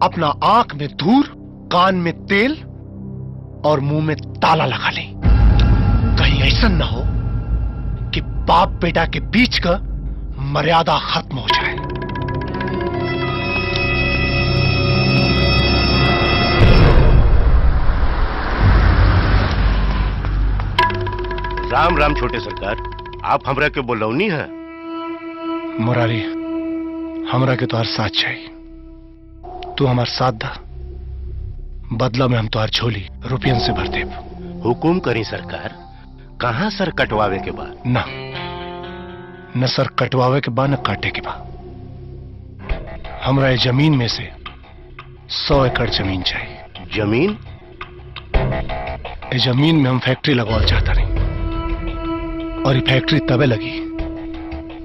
अपना आंख में धूर, कान में तेल और मुंह में ताला लगा ले। कहीं ऐसा ना हो कि बाप बेटा के बीच का मर्यादा खत्म हो जाए। राम राम छोटे सरकार, आप हमरा के बोलौनी है? मुरारी, हमरा के तोहर साथ चाहिए। तू हमार साथ दा, बदला में हम तोहर झोली रुपयन से भर देब। हुकुम करी सरकार, कहां सर कटवावे के बाद? ना, न सर कटवावे के बा न काटे के बा। हमरा ये जमीन में से 100 एकड़ जमीन चाहिए। जमीन? ये जमीन में हम फैक्ट्री लगवाना चाहता नहीं। और ये फैक्ट्री तबे लगी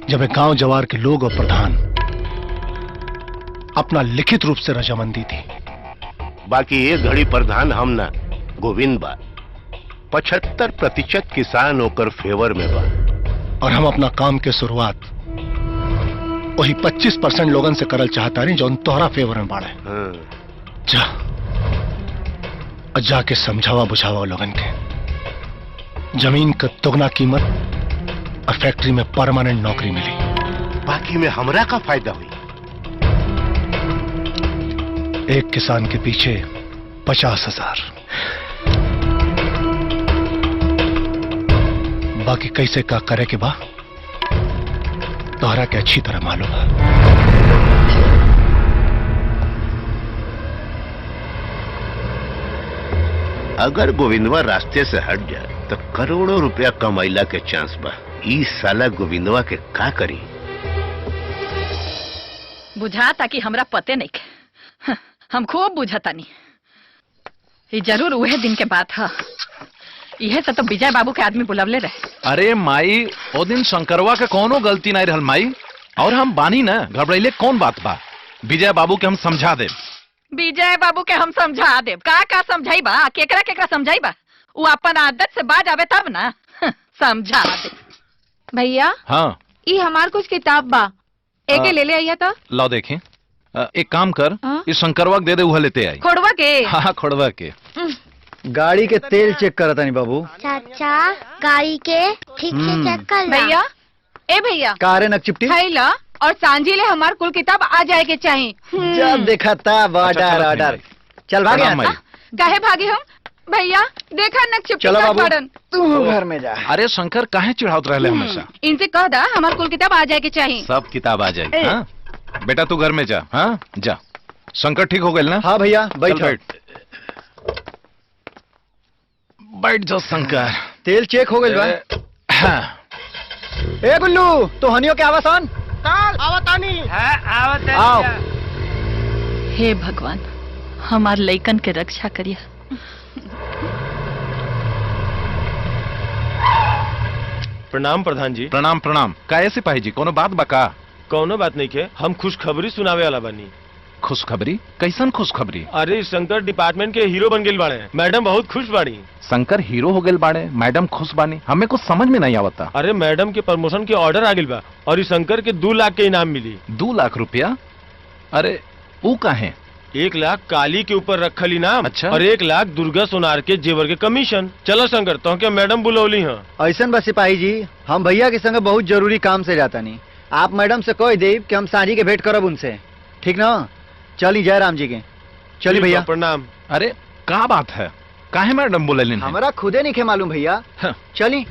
जब एक गांव जवार के लोग और प्रधान अपना लिखित रूप से रजामंदी थी। बाकी ये घड़ी प्रधान हम ना, गोविंद बा। 75% किसान होकर फेवर में बा। और हम अपना काम के शुरुआत वही 25% लोगन से करल चाहता नहीं जो तोहरा फेवर में बाड़े। जा और जाके समझावा बुझावा लोगन के। जमीन का दुगना कीमत और फैक्ट्री में परमानेंट नौकरी मिली। बाकी में हमरा का फायदा हुई? एक किसान के पीछे 50,000। बाकी कैसे का करे के बा तोहरा के अच्छी तरह मालूम है। अगर गोविंदवा रास्ते से हट जाए तो करोड़ों रुपया कमाइला के चांस बा। ई साला गोविंदवा के का करी? बुझाता कि हमरा पते नहीं के। हम खूब बुझाता नहीं। ये जरूर उहे दिन के बात है। यह तो विजय बाबू के आदमी बुलावले रहे। अरे माई, ओ दिन शंकरवा के कोनो गलती नहीं रहल माई। और हम बानी ना, घबराइले कौन बात बा। विजय बाबू के हम समझा दे। विजय बाबू के हम समझा देब। का समझाई बा? केकरा केकरा समझाई बा? वो अपन आदत से बाज आवे तब ना। समझा दे। भैया, हाँ, ये हमार कुछ किताब बा, एके ले ले आइया था। लो देखें। एक काम कर, इस शंकरवा के दे दे, वह लेते आई। खोड़वा के? हाँ, खोड़वा के। गाड़ी के तेल चेक करता नहीं बाबू। चाचा, गाड़ी के ठीक से चेक कर ला। भैया, ए भैया, कारे नक चिपटी ला और सांझी ले हमार कुल किताब आ जाए के चाहिए। जब देखा था ऑर्डर ऑर्डर। चल भागे यहाँ से। काहे भागे हम? भैया देखा नक चिपटी चलो का बाबू, पड़न। तू घर में जा। अरे शंकर काहे चिढ़ावत रहले हमेशा? इनसे कह दा हमार कुल किताब आ जाए के चाहिए। सब किताब आ जाएगी। हाँ बेटा, तू घर में जा। हाँ जा। शंकर ठीक हो गए ना? हाँ भैया, बैठ। बैठ जाओ शंकर। तेल चेक हो गई बा? हाँ। ए गुल्लू, तो हनियो के आवाज आन। आवतानी। आओ। हे भगवान, हमार लइकन के रक्षा करिया। प्रणाम प्रधान जी। प्रणाम प्रणाम। काहे सिपाही जी, कोनो बात बका? कौनो बात नहीं के, हम खुशखबरी सुनावे वाला बानी। खुशखबरी? कैसन खुशखबरी? अरे शंकर डिपार्टमेंट के हीरो बन गेल बाड़े। मैडम बहुत खुश बाड़ी। शंकर हीरो हो गेल बाड़े, मैडम खुश बानी? हमें कुछ समझ में नहीं आवता। अरे मैडम के प्रमोशन के ऑर्डर आ गेल बा और इस शंकर के 2 लाख के इनाम मिली। 2 लाख रुपया? अरे वो काहे? 1 लाख काली के ऊपर रखल इनाम। अच्छा। और 1 लाख दुर्गा सोनार के जेवर के कमीशन। चलो शंकर, तो क्या मैडम बुलौली है? ऐसा बस सिपाही जी, हम भैया के संग बहुत जरूरी काम से जाता नहीं। आप मैडम से कह दे कि हम सांझी के भेंट करब उनसे, ठीक ना? चली जयराम जी के। चली भैया। प्रणाम। अरे का बात है, काहे मैडम बोले? हमारा खुदे नहीं खे मालूम भैया। हाँ। चली।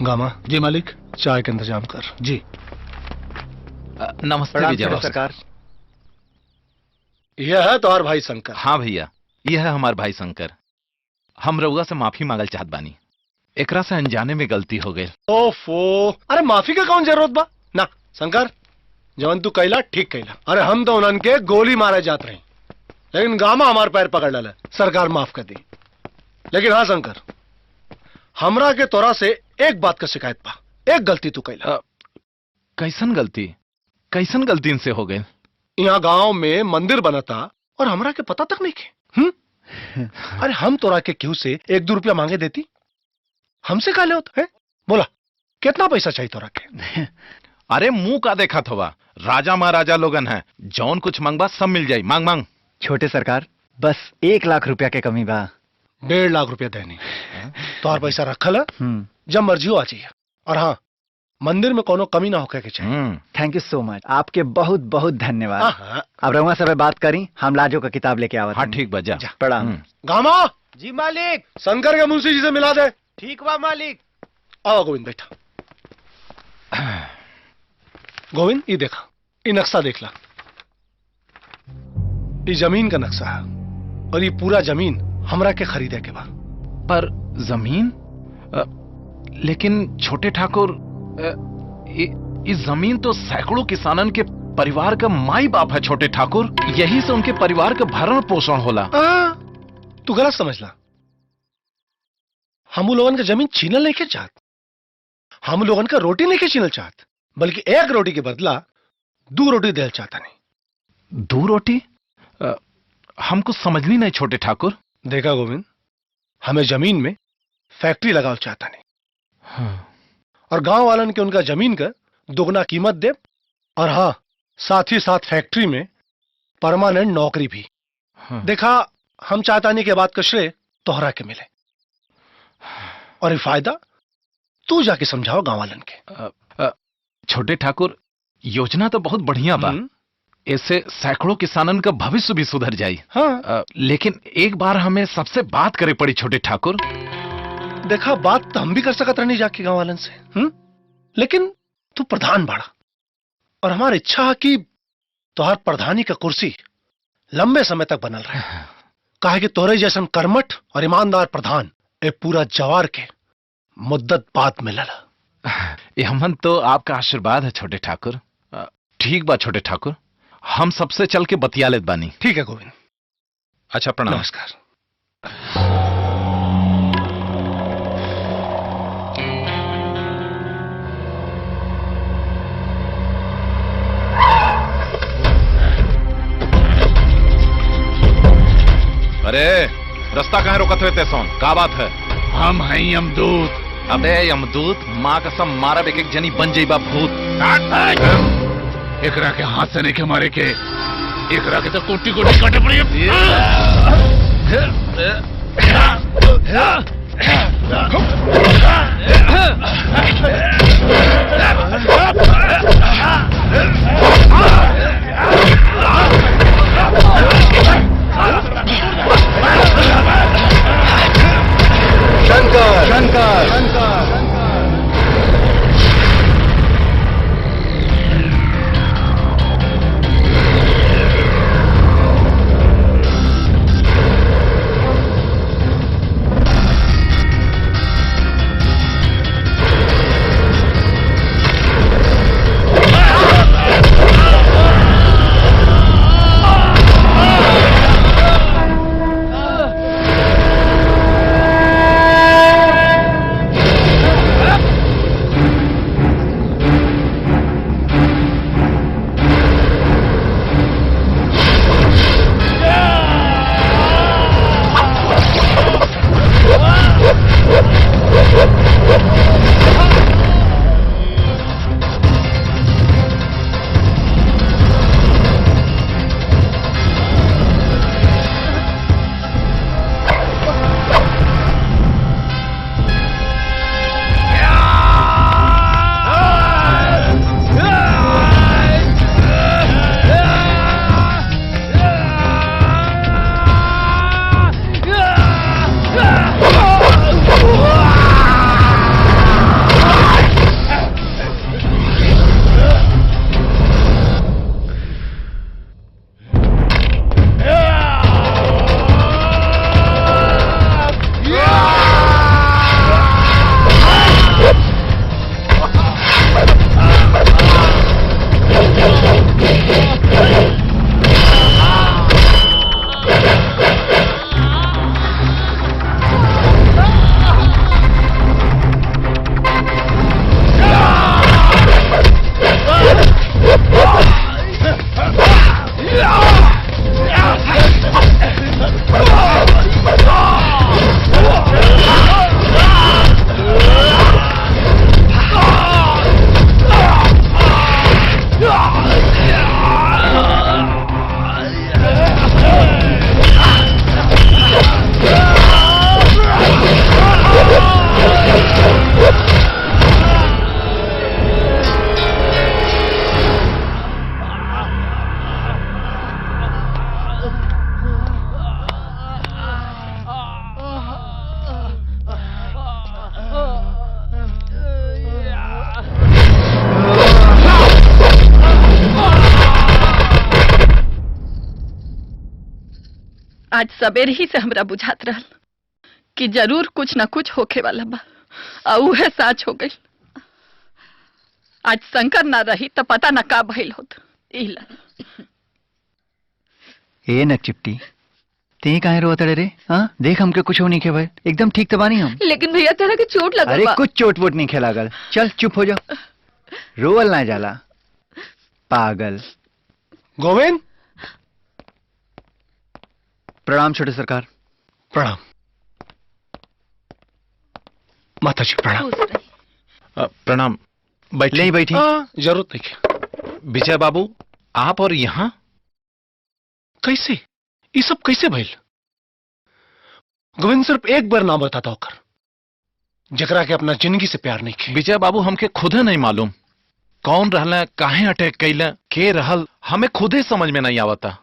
गामा जी मालिक, चाय का इंतजाम कर जी। नमस्ते प्रणाम विजय बाबू। सरकार। यह है तुम्हार भाई शंकर। हाँ भैया, यह है हमार भाई शंकर। हम रउआ से माफी मांगल चाहत बानी, एकरा से अनजाने में गलती हो गई। ओफो, अरे माफी का कौन जरूरत बा ना शंकर, जवन तू कैला ठीक कैला। अरे हम तो उनन के गोली मारे जात रहे, लेकिन गामा हमार पैर पकड़ डाला, सरकार माफ कर दी। लेकिन हाँ शंकर, हमरा के तोरा से एक बात का शिकायत बा, एक गलती तू कैला। कैसन गलती? कैसन गलती इनसे हो गई? यहाँ गांव में मंदिर बना था और हमरा के पता तक नहीं के। अरे हम तोरा के क्यों से 1-2 रुपया मांगे देती, हमसे काले होता है? बोला कितना पैसा चाहिए तोरा के? अरे मुंह का देखा थोवा, राजा महाराजा लोगन है, जौन कुछ मांगबा सब मिल जाई, मांग मांग। छोटे सरकार, बस 1 लाख रुपया के कमी बा। 1.5 लाख रुपया देनी तोहर पैसा रखल है, जब मर्जी हो आ जाइए। और हाँ, मंदिर में कोनो कमी ना होके के चाहिए। थैंक यू सो मच, आपके बहुत बहुत धन्यवाद। अब रउआ सब बात करी, हम लाजो का किताब लेके आवत। हाँ ठीक बजा। प्रणाम। गामा जी मालिक। शंकर के मुंशी जी से मिला दे। ठीक बा मालिक। आओ गोविंद बैठा। गोविंद ये देखा, ये नक्शा देख ला, ये जमीन का नक्शा है और ये पूरा जमीन हमरा के खरीदे के बाद। पर जमीन लेकिन छोटे ठाकुर, इस जमीन तो सैकड़ों किसानन के परिवार का माई बाप है छोटे ठाकुर, यही से उनके परिवार का भरण पोषण होला। तू गलत समझला, हम लोगन का जमीन छीनल नहीं के चाहत, हम लोगन का रोटी नहीं के छीनल चाहत, बल्कि 1 रोटी के बदला 2 रोटी देल चाहता नहीं। 2 रोटी? हमको समझनी नहीं छोटे ठाकुर। देखा गोविंद, हमें जमीन में फैक्ट्री लगाओ चाहता नहीं। और गांव वालन के उनका जमीन का दोगुना कीमत दे, और हाँ साथ ही साथ फैक्ट्री में परमानेंट नौकरी भी। देखा, हम चाहता नहीं के बात का श्रेय तोहरा के मिले, और ये फायदा तू जाके समझाओ गांव वालन के। छोटे ठाकुर, योजना तो बहुत बढ़िया बा, इससे सैकड़ों किसानन का भविष्य भी सुधर जाई। हाँ। लेकिन एक बार हमें सबसे बात करे पड़ी छोटे ठाकुर। देखा, बात तो हम भी कर सकत रहनी जाके गांव वालन से, लेकिन तू प्रधान बाड़ा, और हमारी इच्छा है कि तोहर प्रधानी का कुर्सी लंबे समय तक बनल रहे। काहे कि तोहरे जैसन कर्मठ और ईमानदार प्रधान ए पूरा जवार के मुद्दत बाद मिलल। ये हमन तो आपका आशीर्वाद है छोटे ठाकुर। ठीक बा छोटे ठाकुर, हम सबसे चल के बतिया लेत बानी। ठीक है गोविंद। अच्छा प्रणाम। नमस्कार। अरे रास्ता कहाँ रोकत हुए तेसोन, का बात है? हम हैं यमदूत। अबे यमदूत, माँ कसम मारब एक जनी बन जाइबा भूत। एकरा के हाथ से नहीं के मारे के, एकरा के तो कोटी कोटी काटे पड़ी। शंकर शंकर शंकर। आज सवेरे ही से हमरा बुझात रहल कि जरूर कुछ न कुछ होखे वाला बा, और उहे साच हो गई। आज शंकर ना रही तो पता न का भइल होत। इला ए नक चिपटी, ते काहे रोत रे? हाँ देख, हमके कुछ हो नहीं के भाई, एकदम ठीक तो बानी हम। लेकिन भैया तेरा के चोट लगा। अरे कुछ चोट वोट नहीं खेला गल, चल चुप हो जाओ, रोवल ना जाला पागल। गोविंद, प्रणाम छोटे सरकार। प्रणाम माता जी, प्रणाम। प्रणाम। बैठ नहीं बैठी, जरूरत नहीं। विजय बाबू, आप और यहाँ कैसे? ये सब कैसे भइल? गोविंद सिर्फ एक बार नाम बताता होकर, जकरा के अपना जिंदगी से प्यार नहीं किया। विजय बाबू, हमके खुदे नहीं मालूम कौन रहला, काहे अटैक कैला, के रहल, हमें खुदे समझ में नहीं आवता।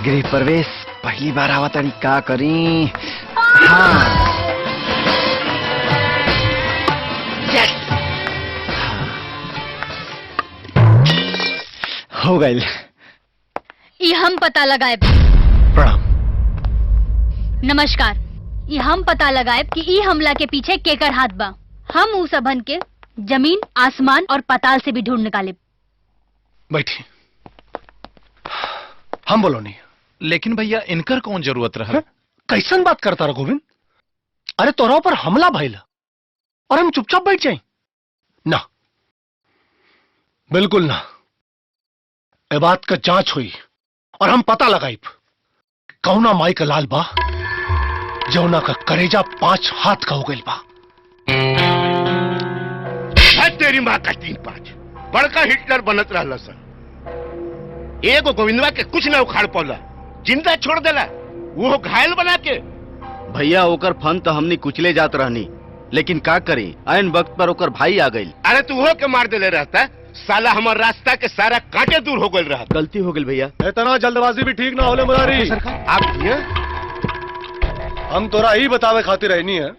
गृह प्रवेश पहली बार आवा तारी, का करी? हाँ हो गई। ये हम पता लगाए। प्रणाम। नमस्कार। ये हम पता लगाए कि ई हमला के पीछे केकर हाथ बा। हम उ सबन के जमीन, आसमान और पाताल से भी ढूंढ निकाले। बैठिए, हम बोलो नहीं। लेकिन भैया, इनकर कौन जरूरत रहा? कैसन बात करता रहा गोविंद? अरे तोरा पर हमला भइला और हम चुपचाप बैठ जाए? ना, बिल्कुल ना। ए बात का जांच हुई और हम पता लगाई कौना माई का लाल बा जौना का करेजा 5 हाथ का हो गई बा। तेरी माँ का 3-5 बड़का हिटलर बनत रहला सर। एगो गोविंदवा के कुछ न उखाड़ पौला, जिंदा छोड़ देला, वो घायल बना के। भैया ओकर फन तो हमनी कुचले जात रहनी, लेकिन का करी, ऐन वक्त पर ओकर भाई आ गई। अरे तू हो के मार देले रहता, साला हमार रास्ता के सारा कांटे दूर हो गए रहा। गलती हो गई भैया। इतना जल्दबाजी भी ठीक ना होले मुरारी। आप हम तोरा ही बतावे खातिर रहनी है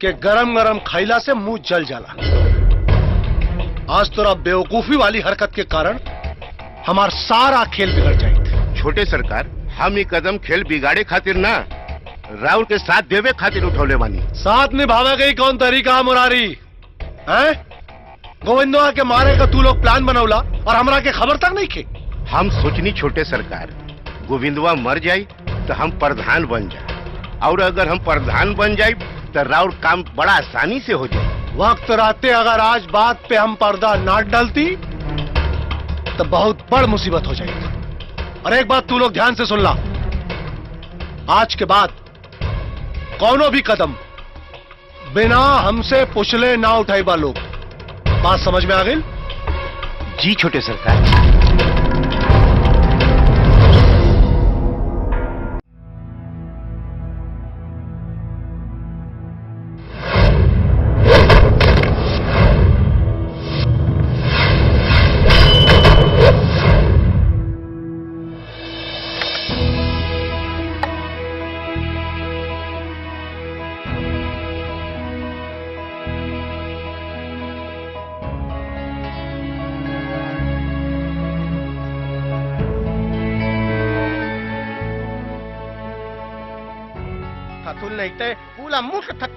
कि गरम गरम खैला से मुंह जल जाला। आज तोरा बेवकूफी वाली हरकत के कारण हमार सारा खेल बिगड़ जाए। छोटे सरकार, हम ये कदम खेल बिगाड़े खातिर ना, राहुल के साथ देवे खातिर उठौले बानी। साथ निभावे गई कौन तरीका मुरारी है? गोविंदवा के मारे का तू लोग प्लान बनौला और हमरा के खबर तक नहीं के। हम सोचनी छोटे सरकार, गोविंदवा मर जाए तो हम प्रधान बन जाए, और अगर हम प्रधान बन जाए तो राउर काम बड़ा आसानी से हो जाए। वक्त रहते अगर आज बात पे हम पर्दा ना डालती तो बहुत बड़ मुसीबत हो जाएगी। और एक बात तू लोग ध्यान से सुन ला, आज के बाद कौनो भी कदम बिना हमसे पुछले ना उठाई बा लोग। बात समझ में आ गई? जी छोटे सरकार।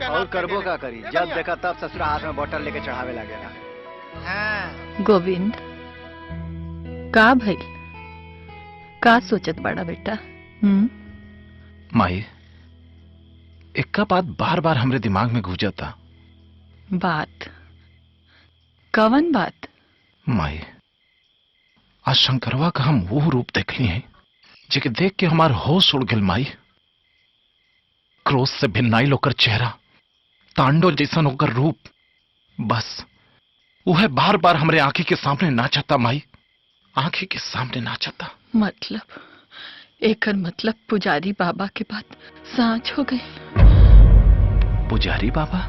और करबो का करी, जब देखा तब ससुरा हाथ में बोतल लेके चढ़ावे लगेगा। गोविंद, का भइल? का सोचत बड़ा बेटा? माई, इक्का बात बार बार हमरे दिमाग में गूंजता। बात? कवन बात? माई, आज शंकरवा का हम वो रूप देखली हैं जेके देख के हमार होश उड़ गल। माई, क्रोध से भिन्नाइल होकर चेहरा, तांडव जैसन होकर रूप, बस वह बार बार हमारे आंखी के सामने नाचता माई, आंखी के सामने नाचता। मतलब एकर मतलब पुजारी बाबा के बात सच हो गई। पुजारी बाबा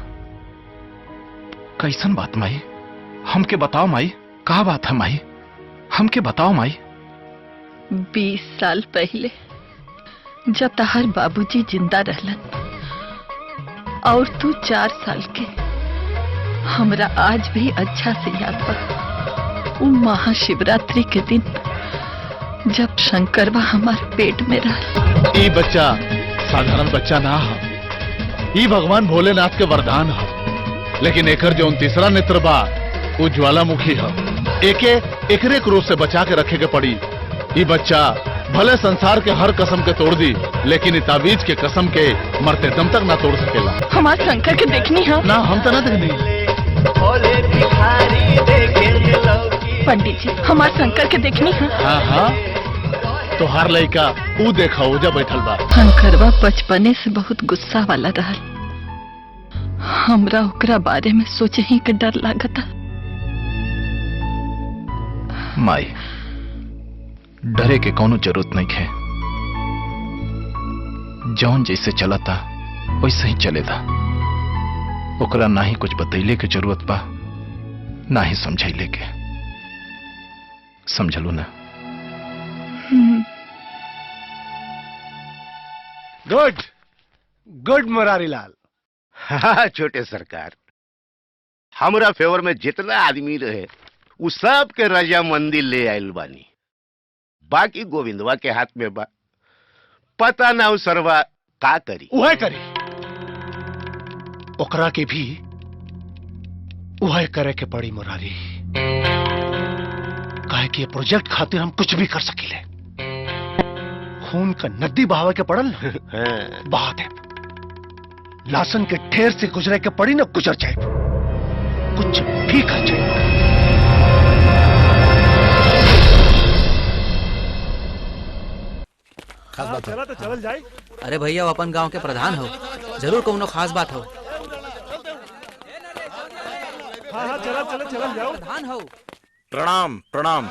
कैसन बात माई? हमके बताओ माई, का बात है माई? हमके बताओ माई। 20 साल पहले जब तहार बाबूजी जिंदा रहलन और तू 4 साल के, हमरा आज भी अच्छा से याद बा। वो महाशिवरात्रि के दिन जब शंकरवा हमारे पेट में रहा। ये बच्चा साधारण बच्चा ना है, ये भगवान भोलेनाथ के वरदान है। लेकिन एकर जो तीसरा नेत्र बा वो ज्वालामुखी है। एकरे क्रोध से बचा के रखे के पड़ी। ये बच्चा भले संसार के हर कसम के तोड़ दी, लेकिन इस ताबीज के कसम के मरते दम तक ना तोड़ सकेला। हमारे शंकर के देखनी है ना, हम तो ना देखनी। पंडित जी, हमारे शंकर के देखनी है। हाँ हाँ, तो हर लड़का ऊ देखा ओजा बैठल बा। शंकरवा बचपने से बहुत गुस्सा वाला रहल। हमरा ओकरा बारे में सोचे ही के डर लागता। माई, डरे के कोनो जरूरत नहीं है। जौन जैसे चलता वैसे ही चलेगा। ओकरा ना ही कुछ बतैले के जरूरत बा, ना ही समझैले के। समझलू ना? Good good Murari Lal. हाँ छोटे सरकार, हमरा फेवर में जितना आदमी रहे उ सब के रजामंदी ले आयल बानी। बाकी गोविंदवा के हाथ में बा, पता ना उ सरवा का करी। वह करी, ओकरा के भी वह करे के पड़ी मुरारी। काहे कि ये प्रोजेक्ट खातिर हम कुछ भी कर सकीले। खून का नदी बहावे के पड़ल ना, बहा दे। लासन के ठेर से गुजरे के पड़ी ना, गुजर जाए। कुछ भी कर जाए। चला तो चल जाए। अरे भैया, वो अपन गांव के प्रधान हो, जरूर कोनो खास बात हो। हाँ चला चला चल जाओ। प्रधान हो। प्रणाम प्रणाम।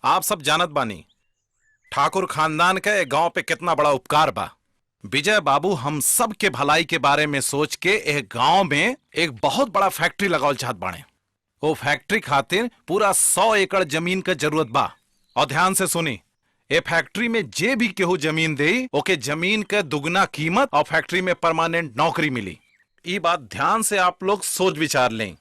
आप सब जानत बानी ठाकुर खानदान के गांव पे कितना बड़ा उपकार बा। विजय बाबू हम सब के भलाई के बारे में सोच के एक गांव में एक बहुत बड़ा फैक्ट्री लगावल चाहत बाने। वो फैक्ट्री खातिर पूरा 100 एकड़ जमीन का जरूरत बा। और ध्यान से सुनी, ए फैक्ट्री में जे भी केहू जमीन दे, ओके जमीन के दुगना कीमत और फैक्ट्री में परमानेंट नौकरी मिली। ये बात ध्यान से आप लोग सोच विचार लें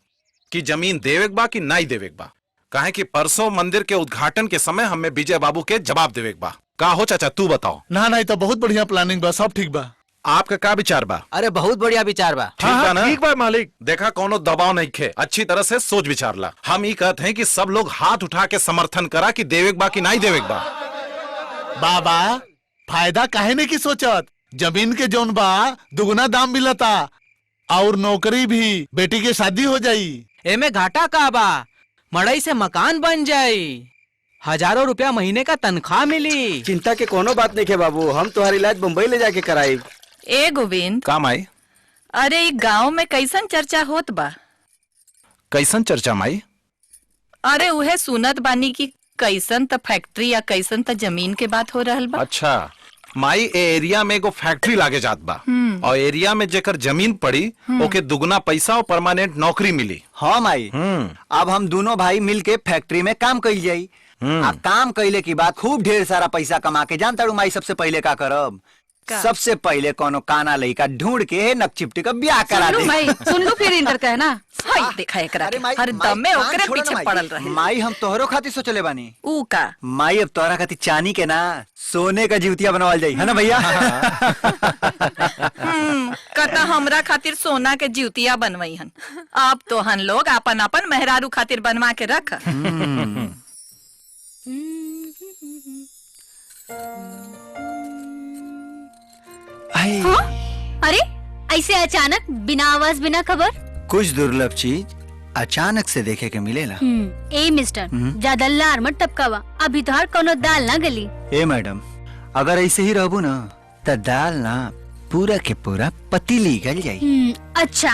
कि जमीन देवेक बा कि नहीं देवेक बा। काहे कि परसों मंदिर के उद्घाटन के समय हमें विजय बाबू के जवाब देवेक बा। का हो चाचा, तू बताओ। ना नहीं तो बहुत बढ़िया प्लानिंग बा, सब ठीक बा। आपका क्या विचार बा? अरे बहुत बढ़िया विचार बा। ठीक बा ना? ठीक बा मालिक। देखा, कोनो दबाव नहीं खे, अच्छी तरह से सोच विचार ला। हम ये कहते हैं कि सब लोग हाथ उठा के समर्थन करा कि देवेक बा कि नहीं देवेक बा। बाबा, फायदा काहे ने की सोचत? जमीन के जौन बा दुगना दाम मिलता और नौकरी भी, बेटी के शादी हो जाई। एमे घाटा का बा? मड़ई से मकान बन जाई, हजारों रुपया महीने का तनख्वाह मिली। चिंता के कोनो बात नहीं है बाबू, हम तुम्हारी इलाज मुंबई ले जाके कराई। ए गोविंद, काम आई। अरे गांव में कैसन चर्चा होत बा? कैसन चर्चा माई? अरे उहे सुनत बानी की कैसन त फैक्ट्री या कैसन त जमीन के बात हो रहल बा। अच्छा माई, ए एरिया में एगो फैक्ट्री लागे जात बा और एरिया में जेकर जमीन पड़ी ओके दुगना पैसा और परमानेंट नौकरी मिली। हाँ माई, अब हम दोनों भाई मिल के फैक्ट्री में काम कइल जाई। आ काम कइले की बाद खूब ढेर सारा पैसा कमा के जानता माई सबसे पहले का करब? सबसे पहले कोनो काना लड़का ढूंढ के नकचिपटी का ब्याह करा दे। भाई सुन लो, फिर इंटर का है ना। हाय देखा एकरा के, हर दम में ओकरे पीछे पड़ल रहे। माई हम तोहरो खातिर सोचले बानी। ऊ का? माई अब तोहरा खातिर चांदी के ना सोने का जीवतिया बनवाल जाई, है ना भैया? कता हमरा खातिर सोना के जीवतिया बनवाई हन। अब तो हन लोग अपन अपन मेहरारू खातिर बनवा के रख। हाँ? अरे ऐसे अचानक, बिना आवाज बिना खबर? कुछ दुर्लभ चीज अचानक से देखे के मिलेला। ए मिस्टर, ज्यादा लार मत टपकावा, अभी तो हर कोनो दाल ना गली। ए मैडम, अगर ऐसे ही रहबू ना तो दाल ना पूरा के पूरा पतीली गल जाई। अच्छा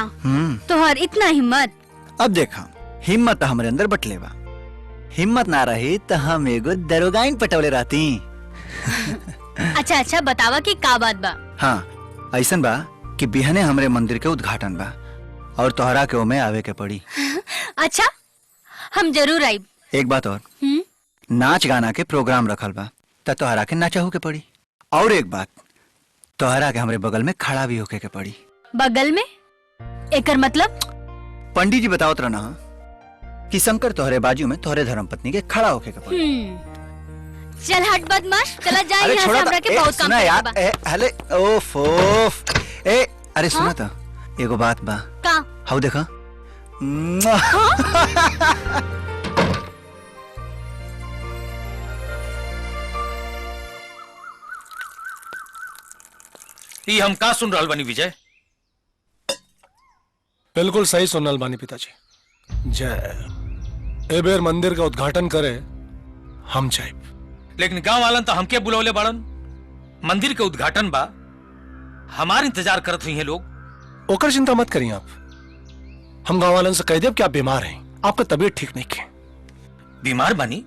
तोहर इतना हिम्मत। अब देखा हिम्मत हमरे अंदर बटले बा, हिम्मत ना रही तो हम एगो दरोगाइन पटवले रहती। अच्छा अच्छा बतावा कि का बात बा। हाँ ऐसन बा कि बिहने हमरे मंदिर के उद्घाटन बा और तोहरा के ओमे आवे के पड़ी। अच्छा हम जरूर आइब। एक बात और, नाच गाना के प्रोग्राम रखल बा त तोहरा के नाचहू के पड़ी। और एक बात, तोहरा के हमरे बगल में खड़ा भी होके के पड़ी। बगल में एकर मतलब? पंडित जी बतावत रहना कि शंकर तोहरे बाजू में तोहरे धर्मपत्नी के खड़ा होके के पड़ी। चल हट बदमाश, चला जा अरे यहाँ से, हमरा के बहुत काम सुना यार, करे बा। हले ओफ ओफ ए अरे सुना तो एगो बात बा। का? हाउ देखा ये हम का सुन रहल बानी विजय? बिल्कुल सही सुनल बानी पिताजी। जय ए बेर मंदिर का उद्घाटन करे हम जाए। लेकिन गांव वालन तो हमके बुलौले बाड़न, मंदिर के उद्घाटन बा, हमार इंतजार करत हुई हैं लोग। ओकर चिंता मत करिए आप, हम गांव वालन से कह देब कि आप बीमार हैं, आपका तबीयत ठीक नहीं है। बीमार बानी?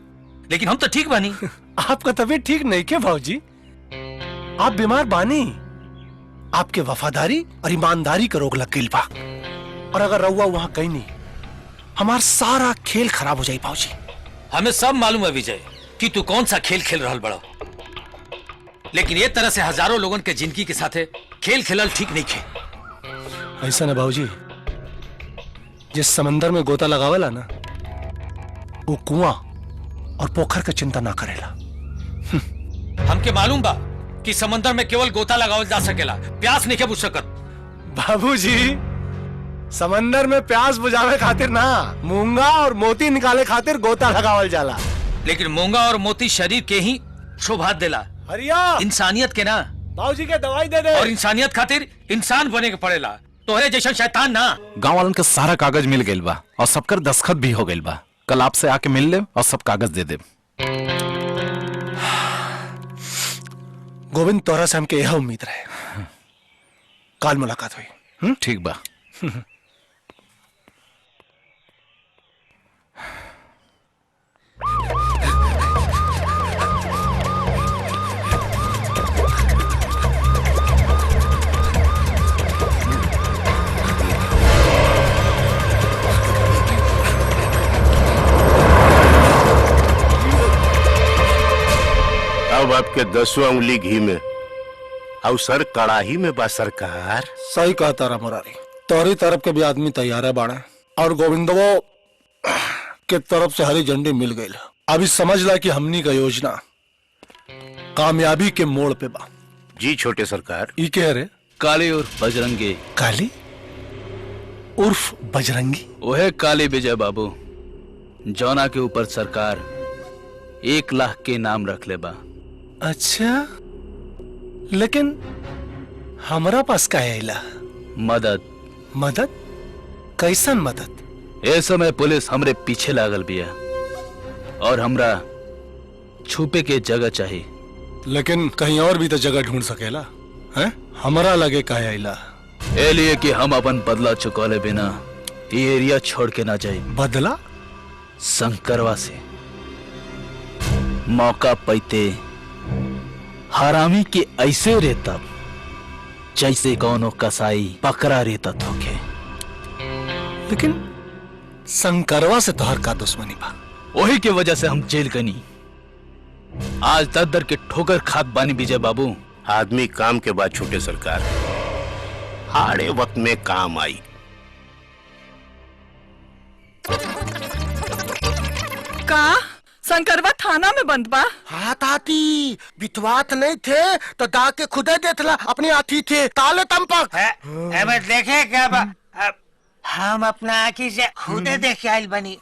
लेकिन हम तो ठीक बानी। आपका तबीयत ठीक नहीं क्या भाऊजी? आप बीमार बानी, आपके वफादारी और ईमानदारी का रोग लग गई बा, और अगर रहुआ वहां कहीं नहीं, हमारा सारा खेल खराब हो जाए भाऊजी। हमें सब मालूम है विजय कि तू कौन सा खेल खेल रहल बड़ा, लेकिन ये तरह से हजारों लोगों के जिंदगी के साथे खेल खेलल ठीक नहीं खे। ऐसा ना भाऊजी, जिस समंदर में गोता लगावेला ना, वो कुआं और पोखर का चिंता ना करेला। हमके मालूम बा कि समंदर में केवल गोता लगावल जा सकेला, प्यास नहीं के बुझ सकत। बाबूजी, समंदर में प्यास बुझावे खातिर ना, मूंगा और मोती निकाले खातिर गोता लगावल जाला। लेकिन मूंगा और मोती शरीर के ही शोभा देला, हरिया इंसानियत के ना। बाबूजी के दवाई दे दे। और इंसानियत खातिर इंसान बने के पड़ेला, तोहरे जैसा शैतान ना। गांव वालन के सारा कागज मिल गइल बा और सबकर दस्तखत भी हो गइल बा। कल आपसे आके मिल ले और सब कागज दे दे। गोविंद, तोरा से हमके यह उम्मीद रहे। काल मुलाकात हुई। ठीक बा। अब आपके 10वां उंगली घी में और सर कड़ाही में बा सरकार। सही कहा तारा मुरारी, तोहरी तरफ के भी आदमी तैयार है बाड़ा, और गोविंदवो के तरफ से हरी झंडी मिल गई। अभी समझ ला कि हमनी का योजना कामयाबी के मोड़ पे बा। जी छोटे सरकार। ई कह रहे काली उर्फ बजरंगी। काली उर्फ बजरंगी? ओहे काली विजय बाबू, जौना के ऊपर सरकार 1 लाख के नाम रख ले बा। अच्छा, लेकिन हमारा पास का है इला? मदद। मदद? कैसन मदद? ए समय पुलिस हमरे पीछे लागल बिया और हमरा छुपे के जगह चाहिए। लेकिन कहीं और भी तो जगह ढूंढ सकेला है? हमारा लगे का है इला? ए लिए कि हम अपन बदला चुकौले बिना ये एरिया छोड़ के ना जाए। बदला? शंकरवा से मौका पैते हरामी के ऐसे रहता जैसे कौनो कसाई पकड़ा रहता होके। लेकिन शंकरवा से तोहर का दुश्मनी बा? वही के वजह से हम जेल गनी। आज दर के ठोकर खाद बानी विजय बाबू। आदमी काम के बाद छोटे सरकार, आड़े वक्त में काम आई। का शंकरवा थाना में बंद बा? हाँ ताती, बितवात नहीं थे तो दा के खुदे देथला अपने हाथी थे ताले तंपक। अब देखे क्या बा? अब हम अपना आँखी से खुदे देख आइल बनी।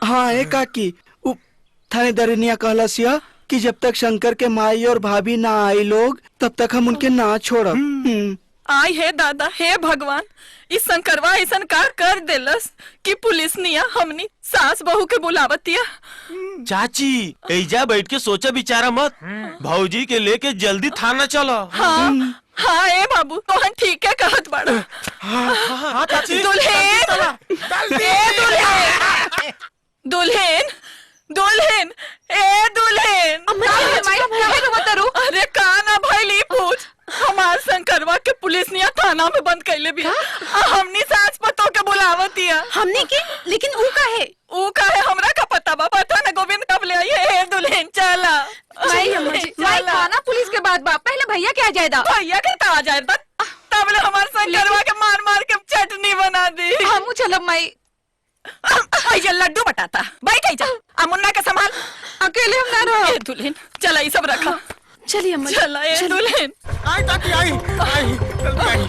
हाँ ए काकी, थानेदारनिया कहलसिया कि जब तक शंकर के माई और भाभी ना आई लोग तब तक हम उनके ना छोड़ब। आई है दादा, हे भगवान, इस शंकरवा ऐसन का कर देलस कि पुलिस निया हमनी सास बहू के बुलावतिया। चाची ऐजा बैठ के सोचा विचारा मत, भौजी के लेके जल्दी थाना चलो। हाँ हाँ ए बाबू, तोहन ठीक है कहत बाड़ा। दुल्हन, दुल्हन, दुल्हन, ए दुल्हन। अरे काना भैली पूछ, हमार शंकरवा के पुलिस निया थाना में बंद कैले भी, हमनी सास पतो के बुलावतिया। हमनी के लेकिन ऊ काहे हमरा का पता बा, पता न गोविंद कब ले आई है। दुल्हन चला थाना पुलिस के बाद बा, पहले भैया के आ जाएदा। भैया के तो आ जाएदा, तब ले हमार शंकरवा के मार मार के चटनी बना दी। हमू चलब माई। ये लड्डू बटाता, बैठ जा, अमुन्ना के संभाल, अकेले हम ना रहो। दुल्हन चला ये सब रखा, चलिए अम्मा, चला ये दुल्हन। आई ताती आई, आई जल्दी आई।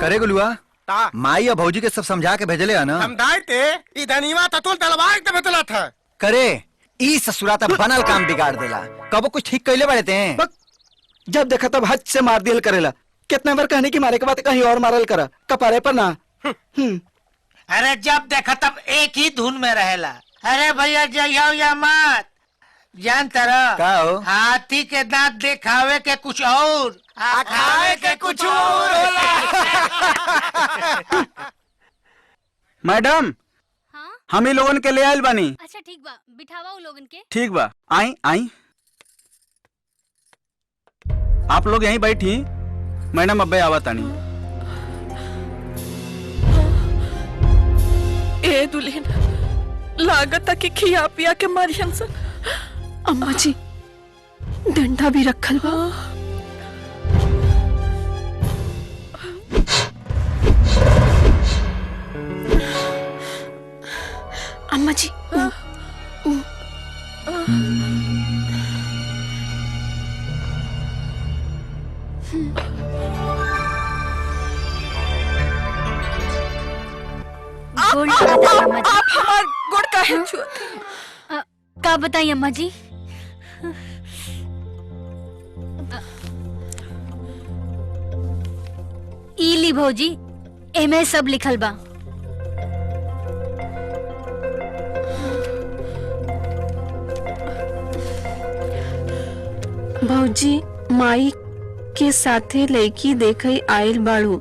करे गुलुआ, माई और भौजी के सब समझा के भेजले है ना? समझाइते ई धनीवा ततुल तलवार के बतला था। करे ई ससुराता बनल काम बिगाड़ देला, कबो कुछ ठीक कैले बड़े थे। जब देखा तब हद से मार दिल करेला, कितना बार कहने की मारे के बाद कहीं और मारल करा, कपारे पर ना। अरे जब देखा तब एक ही धुन में रहेला। अरे भैया जाइयो या मत, जानता रहो का हो? हाथी के दांत दिखावे के कुछ और, खावे के कुछ और होला। मैडम, हम ही लोगन के ले आयल बानी। अच्छा ठीक बा, बिठावा उ लोगन के। ठीक बा, आई आई। आप लोग यहीं बैठी, मैडम अब्बे आवत आनी। ए दुल्हन, लागत कि खिया पिया के मारियन सन। अम्मा जी डंडा भी रखल बा। अम्मा जी आप हमार गुड़ काहे छुअत? का बताई अम्मा जी? इली भौजी, एमे सब लिखल बा। भौजी माई के साथे लड़की देखे आयल बाड़ू,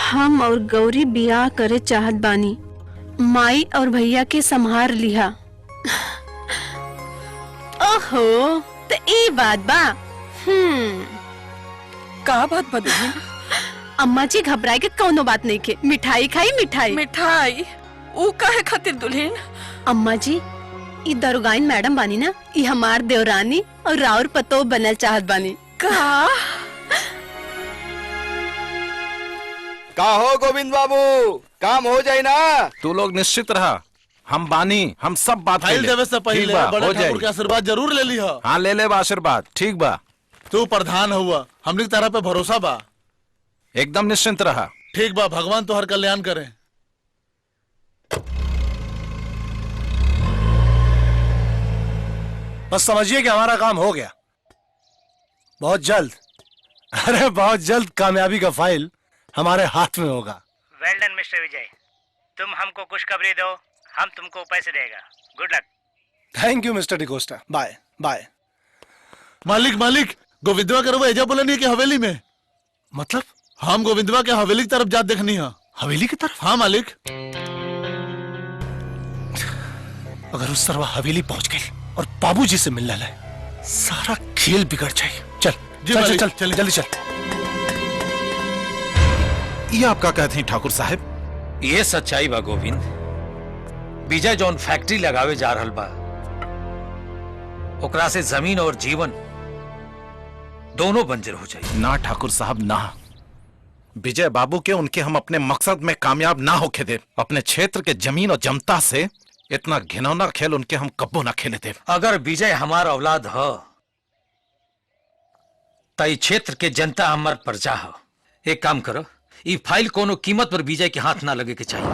हम और गौरी बियाह करे चाहत बानी, माई और भैया के संभार लिहा। ओहो, तो ई बात बा। का बात बदली? अम्मा जी घबराए के कौनो बात नहीं के, मिठाई खाई मिठाई। मिठाई ऊ काहे खातिर दुल्हन? अम्मा जी ई दरोगाइन मैडम बानी ना, ई हमार देवरानी और राउर पतो बनल चाहत बानी। का हो गोविंद बाबू, काम हो जाए ना? तू लोग निश्चित रहा, हम बानी, हम सब बात फाइल देवे से पहले बड़े ठाकुर के आशीर्वाद जरूर ले ली। हाँ ले ले बा आशीर्वाद, ठीक बा। तू प्रधान हुआ, हमने की तरह पे भरोसा बा। एकदम निश्चिंत रहा। ठीक बा, भगवान तो हर कल्याण करे। बस समझिए कि हमारा काम हो गया, बहुत जल्द, अरे बहुत जल्द कामयाबी का फाइल हमारे हाथ में होगा। वेल डन मिस्टर विजय, तुम हमको खुशखबरी दो, हम तुमको पैसे देगा। Good luck. Thank you Mister D'Costa, bye bye. मालिक मालिक, गोविंदवा के रवा एजा बोले नहीं कि हवेली में। मतलब? हम गोविंदवा के हवेली की तरफ जात देखनी है। हवेली की तरफ? हाँ मालिक। अगर उस तरह हवेली पहुंच गई और बाबूजी से मिलने लगे, सारा खेल बिगड़ जाए। चल चल चल चल जल्दी चल। ये आपका कहते हैं ठाकुर साहब? ये सच्चाई बा गोविंद, विजय जौन फैक्ट्री लगावे जा रहल बा, ओकरा से जमीन और जीवन दोनों बंजर हो जाए। ना ठाकुर साहब ना, विजय बाबू के उनके हम अपने मकसद में कामयाब ना होके दे। अपने क्षेत्र के जमीन और जनता से इतना घिनौना खेल उनके हम कब्बो ना खेले दे। अगर विजय हमारा औलाद हो तो क्षेत्र के जनता हमार प्रजा हो। एक काम करो, ये फाइल कोनो कीमत पर विजय के हाथ ना लगे के चाहिए।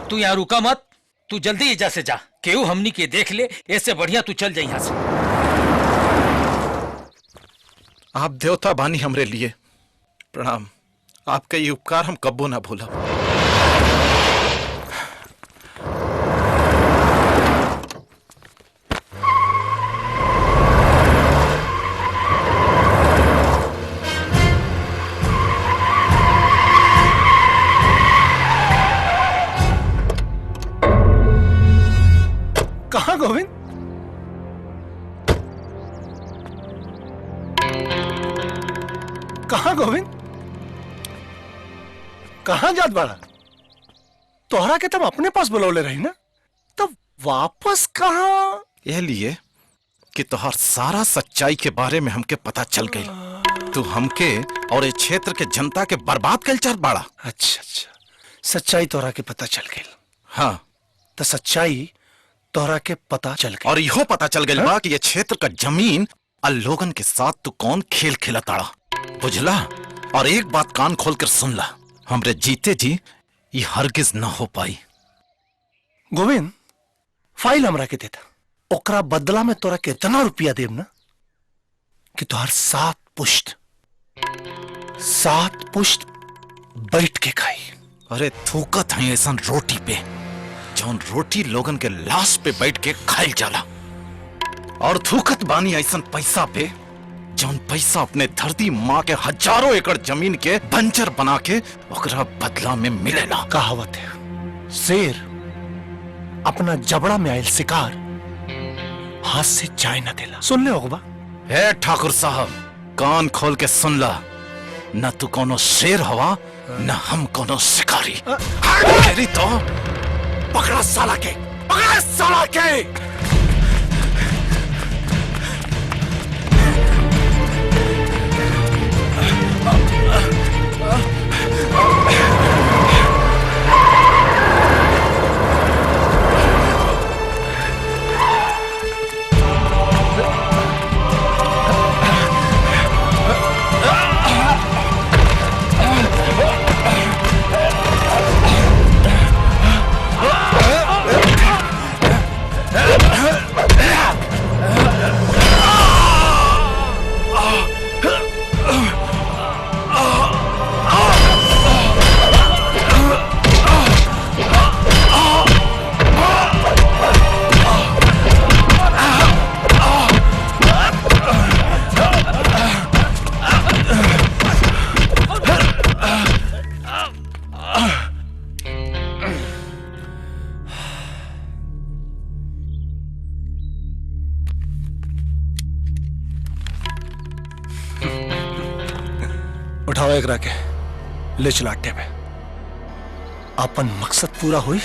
तू यहाँ रुका मत, तू जल्दी एजा से जा, केहू हमनी के देख ले, ऐसे बढ़िया तू चल जा यहाँ से। आप देवता बानी हमरे लिए, प्रणाम। आपका ये उपकार हम कब्बो ना भूला। कहाँ गोविंद? कहाँ गोविंद? कहाँ जात बाड़ा? तोहरा के तब अपने पास बुलौले रही ना, तब वापस कहाँ? यह लिए कि तोहर सारा सच्चाई के बारे में हमके पता चल गई। तू हमके और ये क्षेत्र के जनता के बर्बाद कर चाहत बाड़ा। अच्छा अच्छा, सच्चाई तोहरा के पता चल गई। हाँ, तो सच्चाई तोहरा के पता चल गई और इहो पता चल गई बा कि ये क्षेत्र का जमीन और लोगन के साथ तू कौन खेल खिलताड़ा, बुझला? और एक बात कान खोल कर सुन ला, हमरे जीते जी ये हरगिज न हो पाई। गोविंद, फाइल हमरा के देता, ओकरा बदला में तोरा के इतना रुपया देब ना कि तोहर 7 पुश्त बैठ के खाई। अरे थूकत है ऐसा रोटी पे, जौन रोटी लोगन के लाश पे बैठ के खाइल जाला, और थूकत बानी ऐसा पैसा पे, जौन पैसा अपने धरती माँ के हजारों एकड़ जमीन के बंजर बना के ओकरा बदला में मिलेला। कहावत है, शेर अपना जबड़ा में आयल शिकार हाथ से जाए न देला। सुन ले होगा? हे ठाकुर साहब, कान खोल के सुन ला, न तू कोनो शेर हवा न हम कोनो शिकारी। तेरी तो पकड़ा साला के, पकड़ा साला के। उठाओ एक राके, ले चलाटे में अपन मकसद पूरा हुई,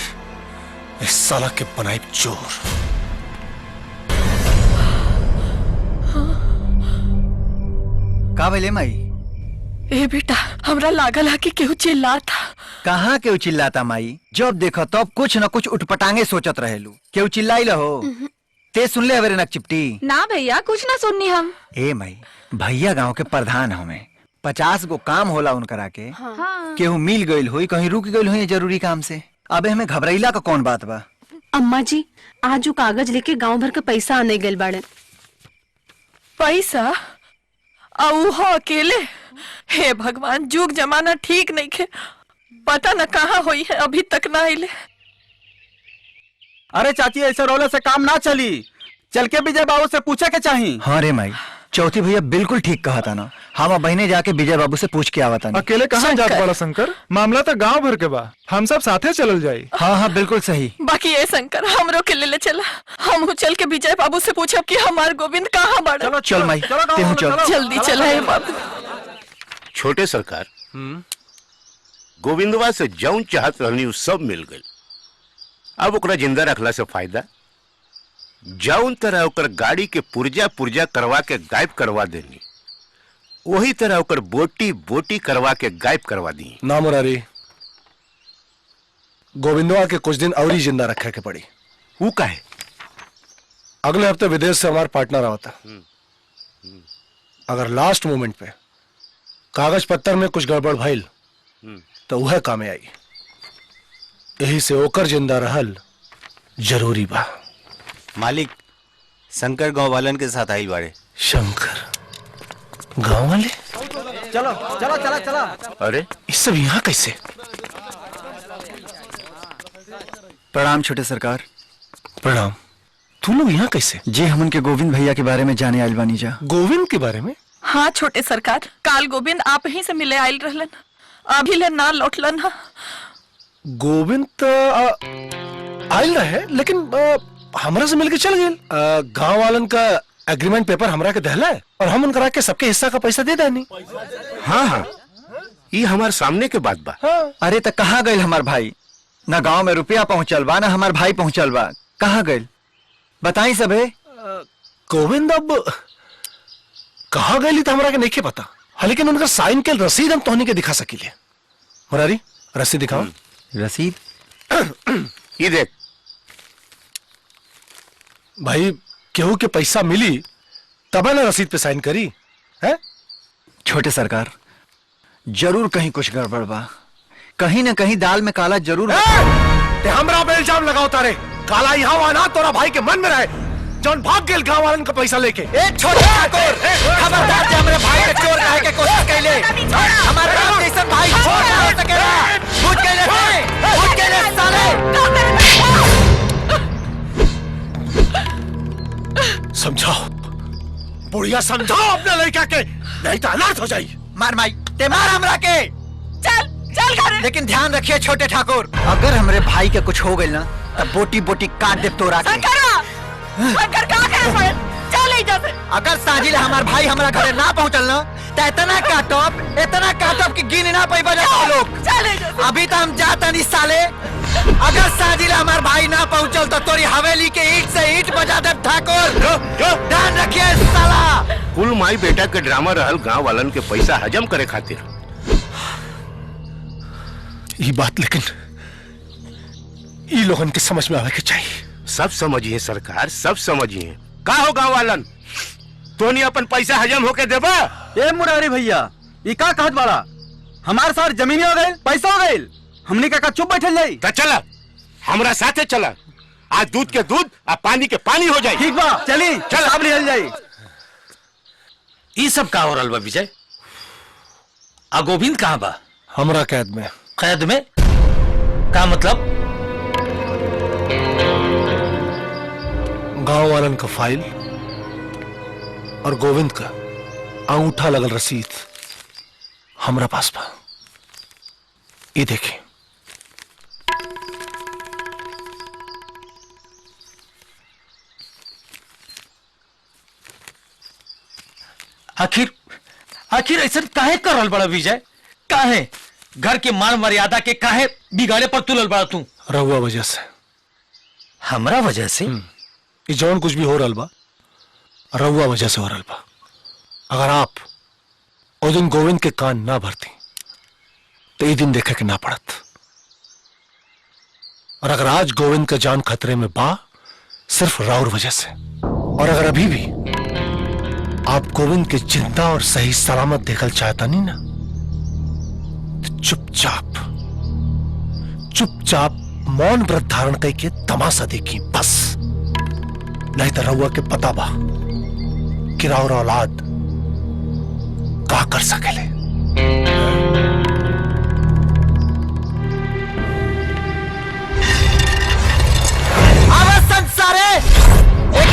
इस साला के बनाई चोर। का भले माई? ए बेटा, हमरा लागल है कि केहू चिल्लाता। कहाँ केहू चिल्लाता माई? जब देखो तब कुछ न कुछ उठपटांगे सोचत रहेलू। केहू चिल्लाई लहो? ते सुन ले हवेरे नक चिपटी? ना भैया, कुछ ना सुननी हम। ए माई, भैया गांव के प्रधान हमें, 50 गो काम होला उनकरा के। हाँ। केहू मिल गईल हुई, कहीं रुक गईल हुई जरूरी काम से। अबे हमें घबराइला का कौन बात बा? अम्मा जी, आज वो कागज लेके गांव भर के पैसा आने गए बाड़े। पैसा? और हो अकेले? हे भगवान, जुग जमाना ठीक नहीं खे, पता न कहाँ हुई है, अभी तक ना आइले। अरे चाची, ऐसे रोले से काम ना चली, चल के विजय बाबू से पूछे के चाहिए। हाँ रे माई, चौथी भैया बिल्कुल ठीक कहा था ना। हम बहने जाके विजय बाबू से पूछ के आवा था। अकेले कहाँ जात वाला शंकर? मामला तो गांव भर के बा, हम सब साथे चलल जाई। हाँ हाँ बिल्कुल सही। बाकी ये शंकर, हमरो के ले चला, हम चल के विजय बाबू से पूछब कि हमार गोविंद कहाँ बड़ा। चलो चल माई, चल जल्दी चला है बाबू। छोटे सरकार, गोविंदवा से जौन चाहत रहनी सब मिल गई। अब ओकरा जिंदा रखला से फायदा, जौन तरह ओकर गाड़ी के पुर्जा पुर्जा करवा के गायब करवा देनी, वही तरह ओकर बोटी बोटी करवा के गायब करवा दी। ना मुरारी, गोविंदवा के कुछ दिन और ही जिंदा रखा के पड़ी। वो का है? अगले हफ्ते विदेश से हमारा पार्टनर आवता। अगर लास्ट मोमेंट पे कागज पत्तर में कुछ गड़बड़ भइल तो वह कामे आई। यही से ओकर जिंदा रहल जरूरी बा। मालिक शंकर गांव वालन के साथ आई बाड़े। शंकर गांव वाले? चलो चलो चलो चलो। अरे ये सब यहाँ कैसे? प्रणाम छोटे सरकार। प्रणाम। तू लोग यहाँ कैसे? जी हम उनके गोविंद भैया के बारे में जाने आइल बानी जा। गोविंद के बारे में? हाँ छोटे सरकार, काल गोविंद आप ही से मिले आयल रहलन, अभी ले ना लौटलन। हा गोविंद तो आयल रहे, लेकिन हमरा से मिलके चल गए। गांव वालन का एग्रीमेंट पेपर हमरा के दहला है और हम उनकरा के सबके हिस्सा का पैसा दे देनी। हाँ हाँ, ये हमारे सामने के बात बा। हाँ। अरे तो कहाँ गए हमार भाई? ना गांव में रुपया पहुंचल बा, ना हमार भाई पहुंचल बा। कहाँ गए बताई सबे? गोविंद अब कहाँ गए तो हमरा के नहीं पता। हाँ, लेकिन उनका साइन के रसीद हम तोहनी के दिखा सकीले। मुरारी रसीद दिखाओ। रसीद? ये देख भाई, केहू के पैसा मिली तब ना रसीद पे साइन करी है? छोटे सरकार, जरूर कहीं कुछ गड़बड़ बा। कहीं न कहीं दाल में काला जरूर। ते हमरा पे इल्जाम लगाओ तारे। काला यहाँ वाना तोरा भाई के मन में रहे, जौन भाग गेल गांव वालन का पैसा लेके। एक छोटे ठाकुर, खबरदार जे हमरे भाई के चोर कहे के कोशिश कैले। हमारे राम जैसन भाई चोर ना हो सकेला। बुझ गए रे, बुझ गए रे साले। समझाओ बुढ़िया, समझाओ अपने लड़का के, नहीं तो अनर्थ हो जाई। मार माई ते मार हमरा के। चल चल घर। लेकिन ध्यान रखिए छोटे ठाकुर, अगर हमरे भाई के कुछ हो गई ना तब बोटी बोटी काट दे तोरा के। शंकर कहाँ गए? चल इधर से। अगर साजिल हमार भाई हमरा घरे ना पहुंचल ना तो इतना काटब कि गिन ना पाई बजा लोग। चल इधर से। अभी तो हम जाता नहीं साले। अगर साजिल हमार भाई ना पहुंचल तो तोरी हवेली के ईंट से ईंट बजा दे ठाकुर। ध्यान रखिए साला। कुल माई बेटा के ड्रामा रहल गांव वालन के पैसा हजम करे खातिर। ये बात लेकिन ई लोगन के समझ में आवे के चाहिए। सब समझिए सरकार, सब समझिए। का हो गांव वालन, तोनी अपन पैसा हजम होके देबा? ए मुरारी भैया, ये का कहत बाड़ा? हमारे साथ जमीन हो गई, पैसा हो गई, हमने का चुप बैठल जाई। तो चला हमरा साथे चला, आज दूध के दूध और पानी के पानी हो जाए। ठीक बा, चली चल अब निकल जाई। ये सब का हो रहा बा विजय? आ गोविंद कहाँ बा? हमरा कैद में। कैद में? का मतलब? गांव वालन का फाइल और गोविंद का अंगूठा लगल रसीद हमरा पास बा। ये देखिए। आखिर ऐसा काहे कर रहल बड़ा विजय? काहे घर के मान मर्यादा के काहे बिगाड़े पर तुलल बड़ा तू? रहुआ वजह से। हमरा वजह से? ये जौन कुछ भी हो रहा बा रहुआ वजह से हो रहा बा। अगर आप उस दिन गोविंद के कान ना भरती तो ये दिन देखे के ना पड़त। और अगर आज गोविंद का जान खतरे में बा सिर्फ राउर वजह से, और अगर अभी भी आप गोविंद के जिंदा और सही सलामत देखल चाहता नहीं ना तो चुपचाप मौन व्रत धारण करके तमाशा देखी बस। नहीं तो रहुआ के पता बा कि राउर औलाद का कर सकेले। अब संसारे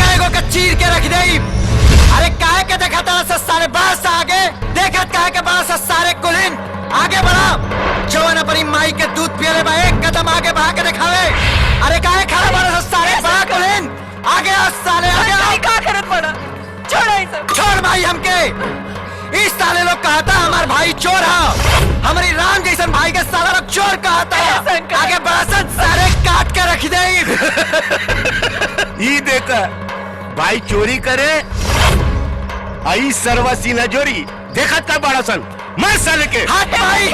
एगो का चीर के रख दे। अरे काहे के देखा था सारे बस आगे देखत काहे के बस सारे कुलीन आगे बढ़ा। जवान अपनी माई के दूध पियले बा एक कदम आगे बढ़ा के दिखावे। अरे काहे खड़ा बड़ा सारे बड़ा कुलीन आगे आ साले आगे आ। का करत बड़ा? छोड़ भाई हमके। इस साले लोग कहता हमार भाई चोर है, हमारी राम जैसन भाई के साला लोग चोर कहता है। आगे बड़ा सारे काट के रख दे। ये देखा भाई चोरी करे आई सरवा सीना जोरी देखत का बड़ा सन मैं साले के। हट भाई।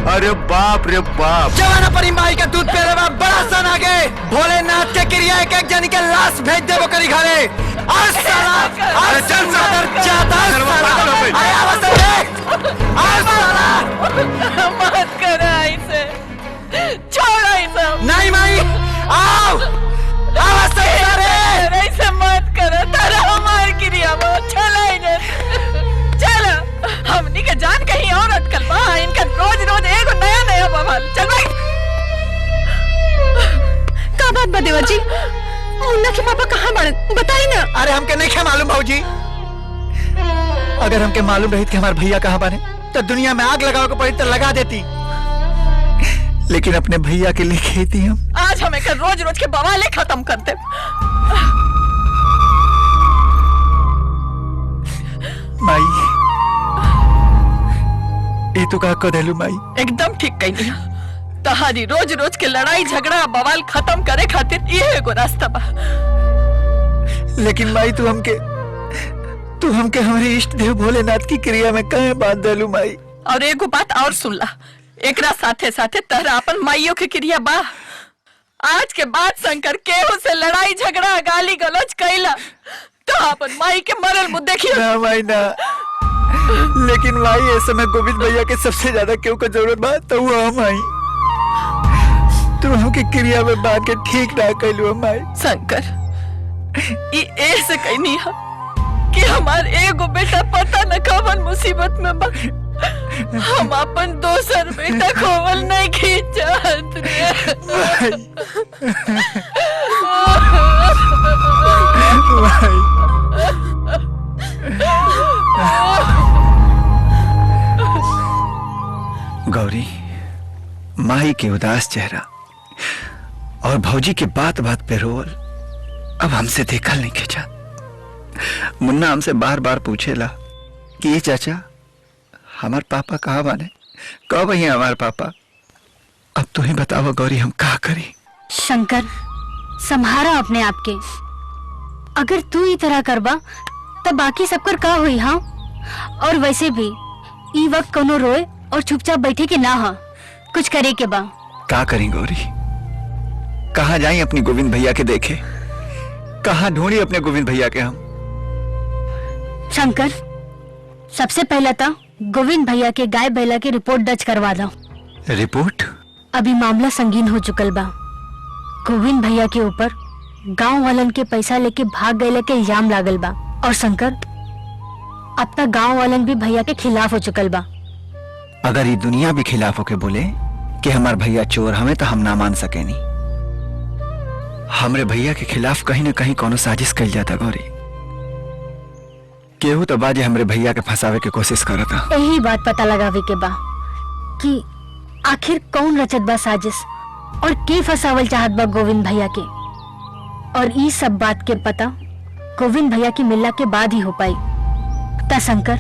अरे बाप रे बाप। जवान अपनी माई का दूध पीले बा बड़ा सन आगे भोलेनाथ के क्रिया एक एक जन के लाश भेज देबो करी घरे। और साला और चल सदर जाता मत कर ऐसे। पापा कहाँ बड़े बताई ना। अरे हमके नहीं क्या मालूम भौजी। अगर हमके मालूम रही कि हमारे भैया कहाँ बने तो दुनिया में आग लगाओ को पड़ी तो लगा देती, लेकिन अपने भैया के लिए खेती हम। आज हमें कर रोज रोज के बवाले खत्म करते। माई ये तो का देलू माई। एकदम ठीक कही नहीं। तहारी रोज रोज के लड़ाई झगड़ा बवाल खत्म करे खातिर ये एगो रास्ता बा। लेकिन माई तू हमके हमारे इष्ट देव भोलेनाथ की क्रिया में कहे बात देलू माई। और एगो बात और सुन ला, एकरा साथे साथे तहरा अपन माइयों की क्रिया बा। आज के बाद शंकर केहू से लड़ाई झगड़ा गाली गलौज कैला तो अपन माई के मरल मुँह देखियो। ना माई ना, लेकिन माई ऐसे में गोविंद भैया के सबसे ज्यादा क्यों का जरूरत बा तो वो हम आई। तू हमके क्रिया में बात के ठीक ना कैलू माई। शंकर ये ऐसे कहीं नहीं है कि हमार एगो बेटा पता न कवन मुसीबत में बा। हम अपन दोसर बेटा खोवल नहीं खींचत गौरी, माही के उदास चेहरा और भौजी के बात बात पे रोल अब हमसे देखल नहीं खींचा। मुन्ना हमसे बार बार पूछेला कि ये चाचा हमार पापा कहाँ बाने, कब ही हमार पापा। अब तू ही बताओ गौरी हम क्या करी। शंकर संभारा अपने आप के। अगर तू ही तरह करबा तब बाकी सबकर का हुई। हाँ, और वैसे भी ई वक्त कोनो रोए और चुपचाप बैठे के ना हा, कुछ करे के बा। क्या करी गौरी, कहाँ जाई अपनी गोविंद भैया के देखे, कहाँ ढूंढी अपने गोविंद भैया के हम। शंकर सबसे पहला था गोविंद भैया के गाय बैला की रिपोर्ट दर्ज करवा दो। रिपोर्ट? अभी मामला संगीन हो चुकल बा। गोविंद भैया के ऊपर गांव वालन के पैसा लेके भाग गए के इल्जाम लागल बा। और शंकर अब तक गांव वालन भी भैया के खिलाफ हो चुकल बा। अगर ये दुनिया भी खिलाफ होके बोले कि हमार भैया चोर हमें तो हम ना मान सके नहीं। हमरे भैया के खिलाफ कहीं न कहीं कोनो साजिश कल जाता गौरी। केहू तो बाजे हमरे भैया के फंसावे की कोशिश करता। यही बात पता लगावे के बा कि आखिर कौन रचत बा साजिश और के फंसावल चाहत बा गोविंद भैया के। और ई सब बात के पता गोविंद भैया की मिलना के बाद ही हो पाई। ता शंकर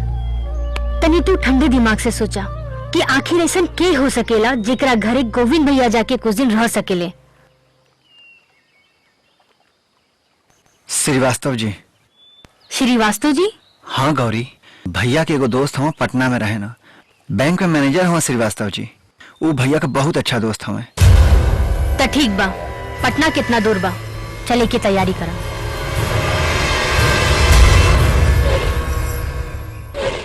तनी तू ठंडे दिमाग से सोचा कि आखिर ऐसा के हो सकेला जेकरा घरे गोविंद भैया जाके कुछ दिन रह सकेले। श्रीवास्तव जी। श्रीवास्तव जी? हाँ गौरी, भैया के एगो दोस्त हुआ पटना में रहे ना, बैंक में मैनेजर हुआ श्रीवास्तव जी। वो भैया का बहुत अच्छा दोस्त हुआ। तो ठीक बा, पटना कितना दूर बा, चले की तैयारी करा।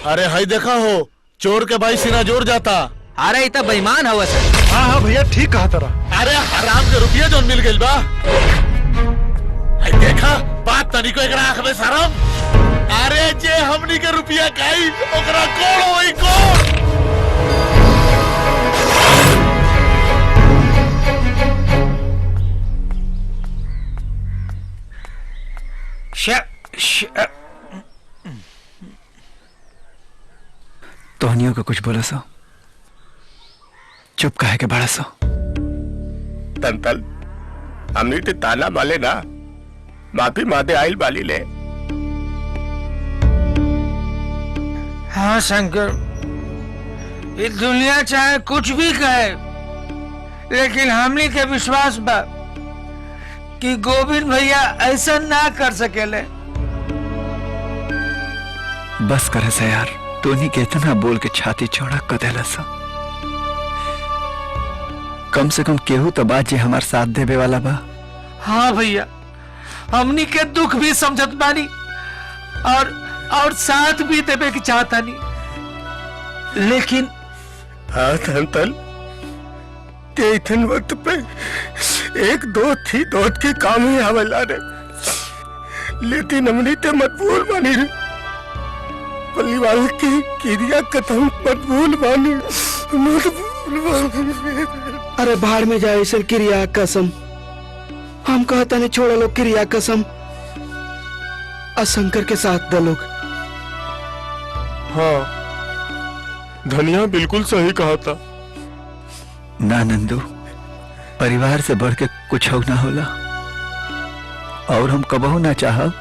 अरे हाय देखा हो, चोर के भाई सीना जोर जाता। अरे इतना बेईमान हवा सर। हाँ हाँ भैया ठीक कहा तरा। अरे हराम के रुपया जो मिल गई बा। हाय देखा बात तनी को एकरा आंख में शरम। अरे जे हमनी के रुपया खाई ओकरा कौन होई कौन। तोहनियों को कुछ बोला सो, चुप कहे के बड़ा सो। तंतल हमनी ते ताना माले ना, माफी मादे आइल बाली ले। हाँ शंकर, ये दुनिया चाहे कुछ भी कहे, लेकिन हमनी के विश्वास बा कि गोविंद भैया ऐसा ना कर सकेले। बस करे से यार, तोनी के इतना बोल के छाती चौड़ा कर देला सा। कम से कम केहू तो बात जे हमार साथ देवे वाला बा। हाँ भैया, हमनी के दुख भी समझत बानी और साथ भी देवे की चाहता नहीं, लेकिन हाँ तंतल, ते इतन वक्त पे एक दो थी दोस्त के काम ही आवेला रे, लेकिन हमनी ते मजबूर बानी रे। परिवार की क्रिया कथम मजबूर बानी, मजबूर बानी। अरे भाड़ में जाए सर क्रिया कसम, हम कहता नहीं छोड़ा लोग क्रिया कसम और शंकर के साथ द लोग। हाँ धनिया बिल्कुल सही कहा था। ना नंदू, परिवार से बढ़ के कुछ हो ना होला, और हम कबहू ना चाहब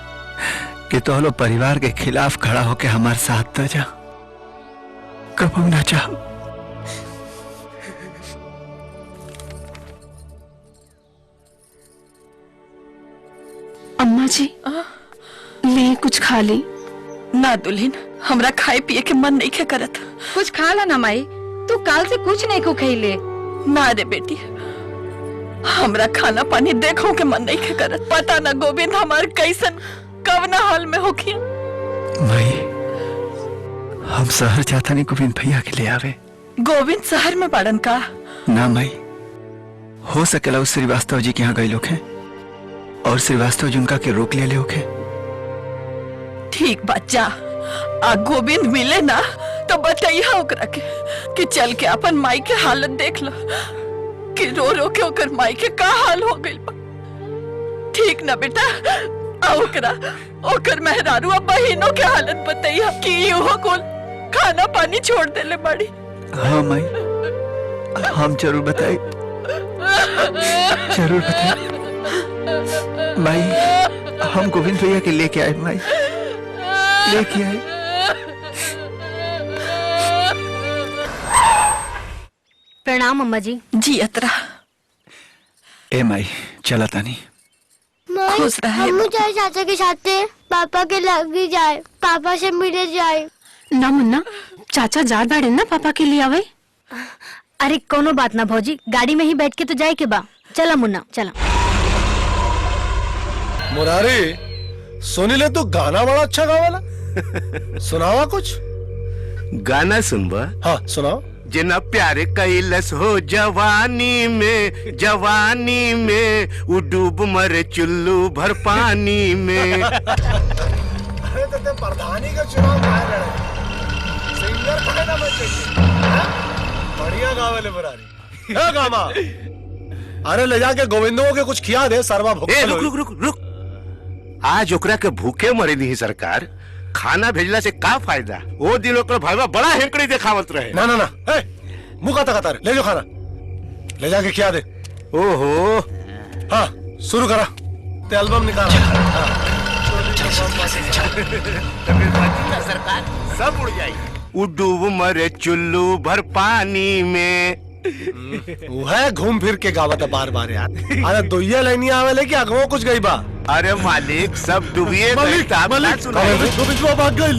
कि तो लोग परिवार के खिलाफ खड़ा होके हमारे साथ न जा, कबहू ना चाहब। अम्मा जी ले कुछ खा ली। ना दुल्हन, हमरा खाए पिए के मन नहीं करत। कुछ खा ला ना माई, तू काल से कुछ नहीं को खैले। ना रे बेटी, हमरा खाना पानी देखो के मन नहीं करत। पता ना गोविंद हमार कैसन कवना हाल में होखिया। भाई हम शहर जाता नहीं गोविंद भैया के ले आवे। गोविंद शहर में पड़न का? ना माई, हो सकेला उस श्रीवास्तव जी के यहाँ गए लोग हैं और श्रीवास्तव जी उनका के रोक ले होके। ठीक बच्चा, आ गोविंद मिले ना तो बताइए ओकरा के कि चल के अपन माई के हालत देख लो कि रो रो के ओकर माई के का हाल हो गइल बा। ठीक ना बेटा? आ ओकरा ओकर मेहरारू अब बहिनों के हालत बताइए कि यो कुल खाना पानी छोड़ देले बड़ी। हाँ माई, हम जरूर बताए, जरूर बताए माई। हम गोविंद भैया के लेके आए माई, लेके आए। प्रणाम अम्मा जी। जी अतरा। ए माई चला तानी। खुश रहे। हम जाए चाचा के साथ, पापा के लगी जाए, पापा से मिले जाए। ना मुन्ना, चाचा जा बैठे ना पापा के लिए आवे। अरे कोनो बात ना भौजी, गाड़ी में ही बैठ के तो जाए के बा। चला मुन्ना चला। मुरारी सुनी ले, तू गाना बड़ा अच्छा गावाला। सुनावा कुछ गाना सुनबा? हाँ सुनाओ। जिना प्यारे कैलस हो जवानी में, जवानी में वो डूब मरे चुल्लू भर पानी में। अरे तो प्रधानी का चुनाव लड़े, सिंगर कहे ना मैं बढ़िया गावे मुरारी। है गामा? अरे ले जाके गोविंदों के कुछ खिया दे, सरवा भूख। रुक रुक रुक रुक, आज ओकरा के भूखे मरे नहीं सरकार, खाना भेजला से का फायदा? वो दिन ओकरा भाईवा बड़ा हेंकड़ी दिखावत रहे। ना ना ना, मुका तक ले जो खाना, ले जाके खिया दे। ओहो हाँ शुरू करा, ते एल्बम निकाल। सरकार सब उड़ जाए। वो डूब मरे चुल्लू भर पानी में। वो है घूम फिर के गावत बार बार यार। अरे दुइया लाइनिया आवे कि अगवो कुछ गई बा। अरे मालिक सब डूबिए मालिक भाग गइल।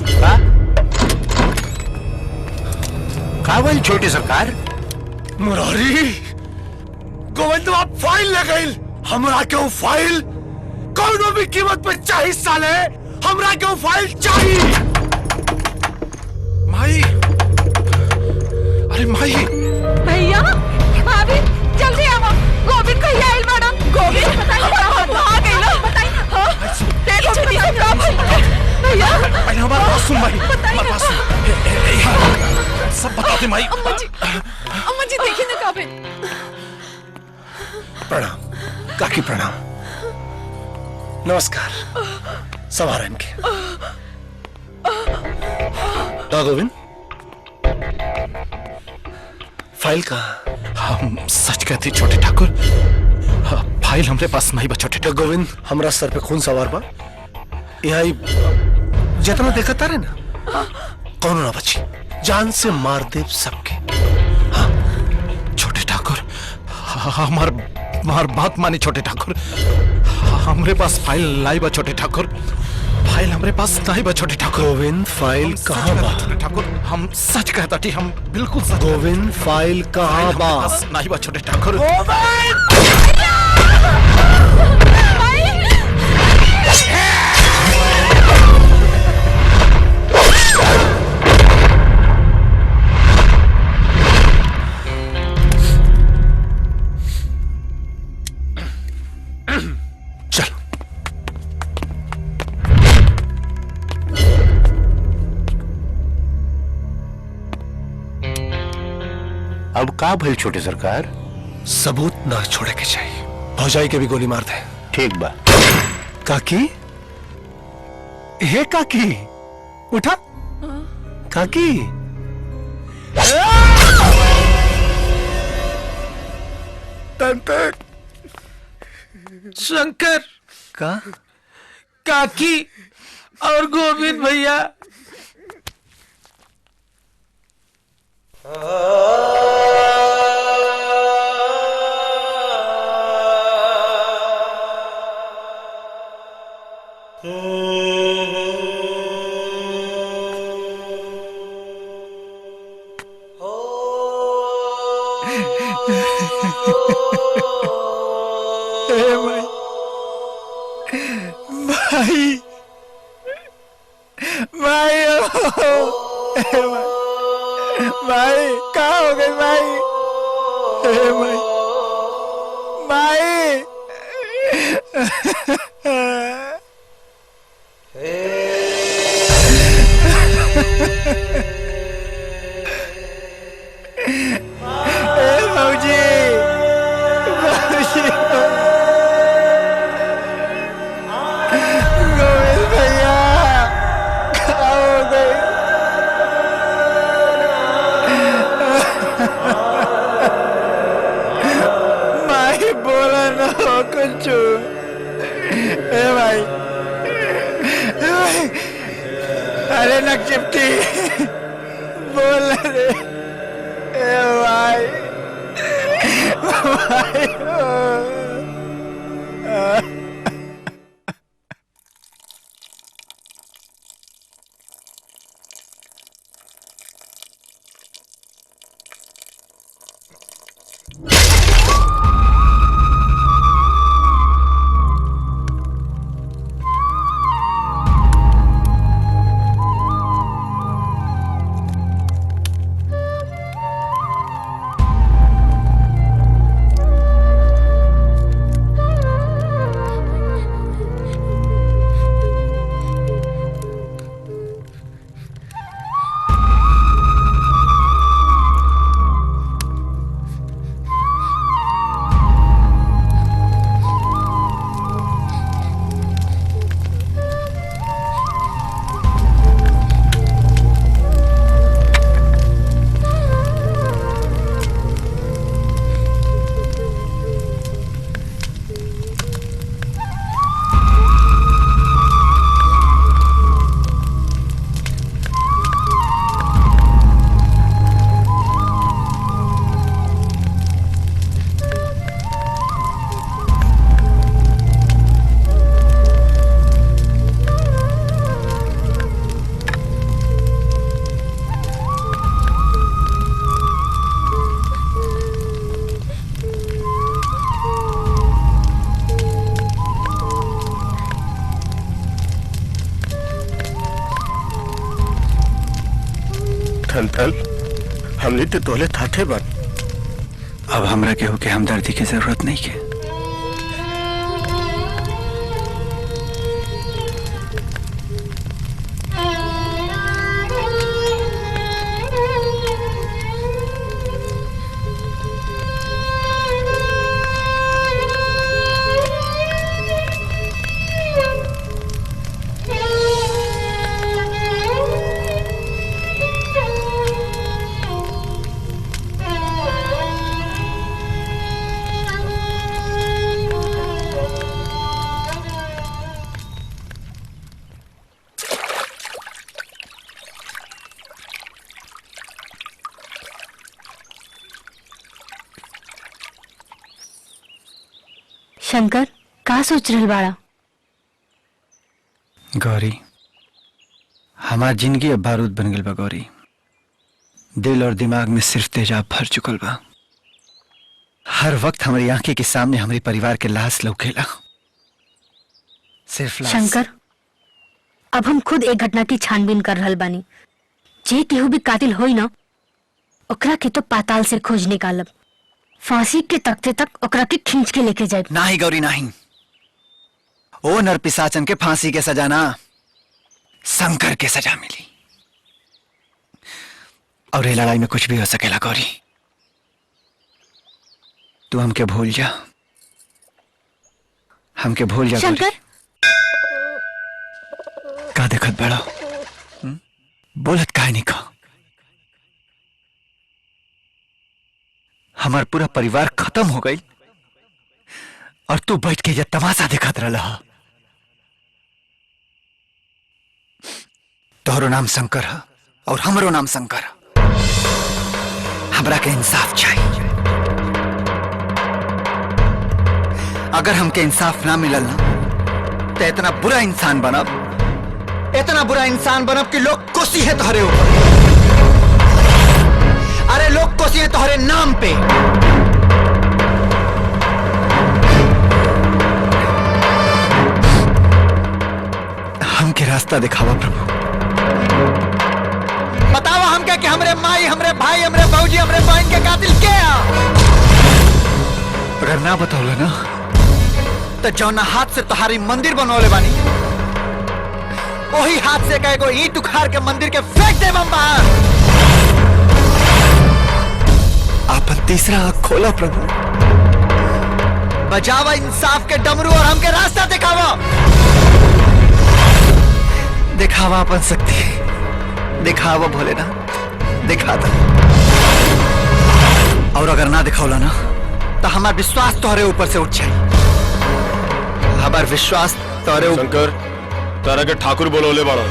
का बोल छोटे सरकार? मुरारी गोविंदवा फाइल ले गइल। हमरा क्यों फाइल कौनो भी कीमत पे चाहिए साले, हमरा क्यों फाइल चाहिए। माई, अरे माई। भैया भाभी जल्दी आओ, गोविंद कहिया आइल मैडम। गोविंद बताइए आ गई ना, बताइए ना। हां देखो छुट्टी से का भैया। अरे हमारा बात सुन माई, हमारा बात सुन। सब बता दे माई। अम्मा जी देखिए ना का भइल। प्रणाम काकी, प्रणाम, नमस्कार। सवार इनके गोविंद, फाइल कहाँ? हम सच कहते छोटे ठाकुर, फाइल हमरे पास नहीं बा छोटे ठाकुर। गोविंद हमरा सर पे खून सवार बा, यहाँ जितना देखा तारे ना कौन ना बची, जान से मार दे सबके। हाँ छोटे ठाकुर, हमार बात मानी छोटे ठाकुर। हमरे पास फाइल लाई बा छोटे ठाकुर, फाइल हमरे पास नहीं बा छोटे ठाकुर। गोविंद फाइल कहाँ बा? छोटे ठाकुर हम सच कहता थी, हम बिल्कुल सच। गोविंद फाइल कहाँ बा? नहीं बा छोटे ठाकुर। अब का भइल छोटे सरकार? सबूत ना छोड़े के चाहिए, भौजाई के भी गोली मार दे। ठीक बा। काकी, हे काकी, उठा। काकी, तंत्र शंकर का काकी और गोविंद भैया भाई भाई भाई कहाँ हो गए भाई? भाई भाई कुछ ए भाई, अरे नक्चिपटी बोल रे ए भाई, भाई थल हमने तो तोले थाथे बन। अब हमरा केहू के हमदर्दी की जरूरत नहीं है। शंकर का सोच रहल बाड़ा? गौरी, हमार जिंदगी अब बारूद बन गई बा गौरी। दिल और दिमाग में सिर्फ तेजाब भर चुकल बा। हर वक्त हमारी आंखें के सामने हमारे परिवार के लाश लौकेला, सिर्फ लाश। शंकर, अब हम खुद एक घटना की छानबीन कर रहल बानी। जे केहू भी कातिल होई ना, ओकरा के तो पाताल से खोज निकालब, फांसी के तख्ते तक ओकरा के खींच के लेके जाए। नहीं गौरी नहीं, ओ नरपिशाचन के फांसी के सजा ना, शंकर के सजा मिली। और ये लड़ाई में कुछ भी हो सकेला गौरी, तू हमके भूल जा। हमके भूल जा शंकर का देखत बड़ा बोलत काहे नहीं का हमार पूरा परिवार खत्म हो गई और तू बैठ के ये तमाशा दिखात रहा। तोहरो नाम शंकर है और हमरो नाम शंकर है। हमरा के इंसाफ चाहिए। अगर हमके इंसाफ ना मिलल ना तो इतना बुरा इंसान बनब कि लोग कोसी है तोहरे ऊपर। अरे लोग कोसी है तोहरे नाम पे। हमके रास्ता दिखावा प्रभु। बतावा हमके कि हमरे माई, हमरे भाई, हमरे बाबूजी, हमरे बहन के कातिल के है। अगर ना बताओला ना तो जौना हाथ से तुम्हारी मंदिर बनौले बानी वही हाथ से कहे को ईंट उखाड़ के मंदिर के फेंक दे बाहर। आपन तीसरा आंख खोला प्रभु। बजावा इंसाफ के डमरू और हमके रास्ता दिखावा अपन शक्ति। दिखावा भोलेनाथ, दिखा दो। और अगर ना दिखाओला ना तो हमारा विश्वास तोहरे ऊपर से उठ जाए। हमार विश्वास तोहरे शंकर तारा के ठाकुर बोलोले बाड़ा।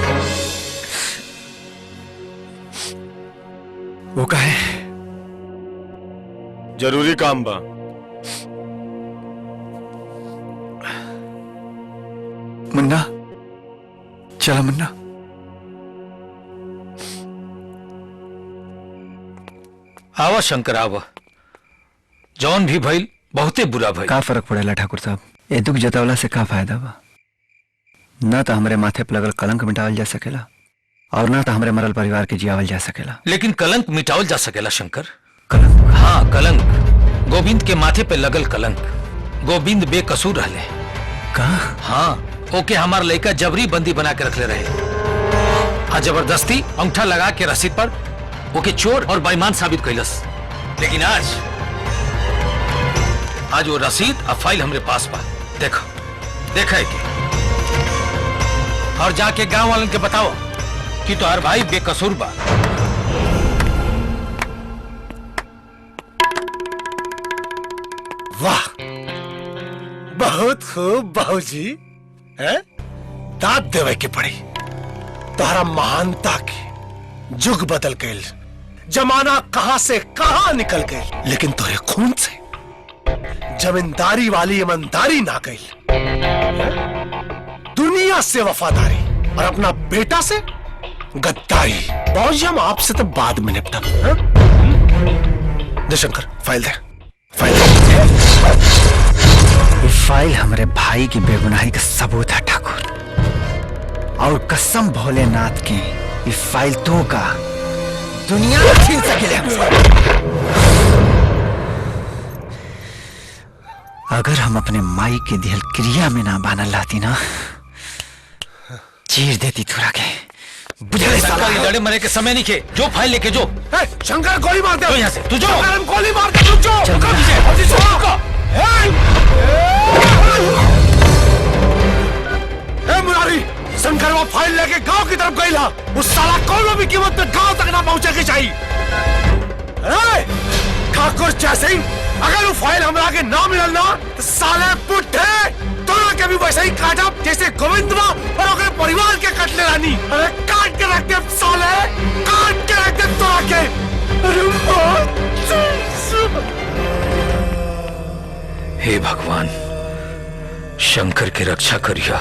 वो कहे जरूरी काम बा। मुन्ना चला मुन्ना। आवा शंकर आवा। जौन भी भइल बहुते बुरा भइल। का फर्क पड़ेला ठाकुर साहब? ये दुख जतावला से का फायदा बा? न तो हमरे माथे पर लगल कलंक मिटावल जा सकेला और न तो हमरे मरल परिवार के जियावल जा सकेला। लेकिन कलंक मिटावल जा सकेला शंकर। कलंक? हाँ कलंक। गोविंद के माथे पे लगल कलंक। गोविंद बेकसूर रहले। का? हाँ ओके हमार लड़का जबरी बंदी बना के रखले रहे। हाँ जबरदस्ती अंगूठा लगा के रसीद पर ओके चोर और बेईमान साबित कैलस। लेकिन आज वो रसीद और फाइल हमरे पास बा। देखो देखा है कि और जाके गांव वालों के बताओ कि तुम्हार भाई बेकसूर बा। वाह बहुत खूब बाबूजी। दाद देवे के पड़ी। तारा महानता की जुग बदल गई। जमाना कहां से कहां निकल गई लेकिन तोरे खून से जमींदारी वाली ईमानदारी ना गई। दुनिया से वफादारी और अपना बेटा से गद्दारी। बाबूजी हम आपसे तो बाद में निपटा। दे शंकर फाइल दे। ये फाइल हमारे भाई की बेगुनाही का सबूत है ठाकुर। और कसम भोलेनाथ की ये फाइल तो का दुनिया छीन सके हमसे। अगर हम अपने माई के दिल क्रिया में ना बानल लाती ना चीर देती थोड़ा के। बुझले साला लड़े मरे के समय नहीं खे। जो फाइल लेके जो। शंकर गोली मार दे। तो यहाँ से तू जो। हम गोली मार दे। तू जो। मुरारी शंकर वो फाइल लेके गांव की तरफ गई ला। उस साला कोनो भी कीमत पे गांव तक ना पहुंचे के चाहिए। ठाकुर जैसे ही अगर वो फाइल हमरा के ना मिलल ना तो साले पुट्ठे तोरा के भी वैसे ही काटा जैसे गोविंद बा और ओकरे परिवार के कटले रानी। अरे काट के रख दे साले, काट के रख दे तोरा के। अरे हे भगवान शंकर की रक्षा करिया।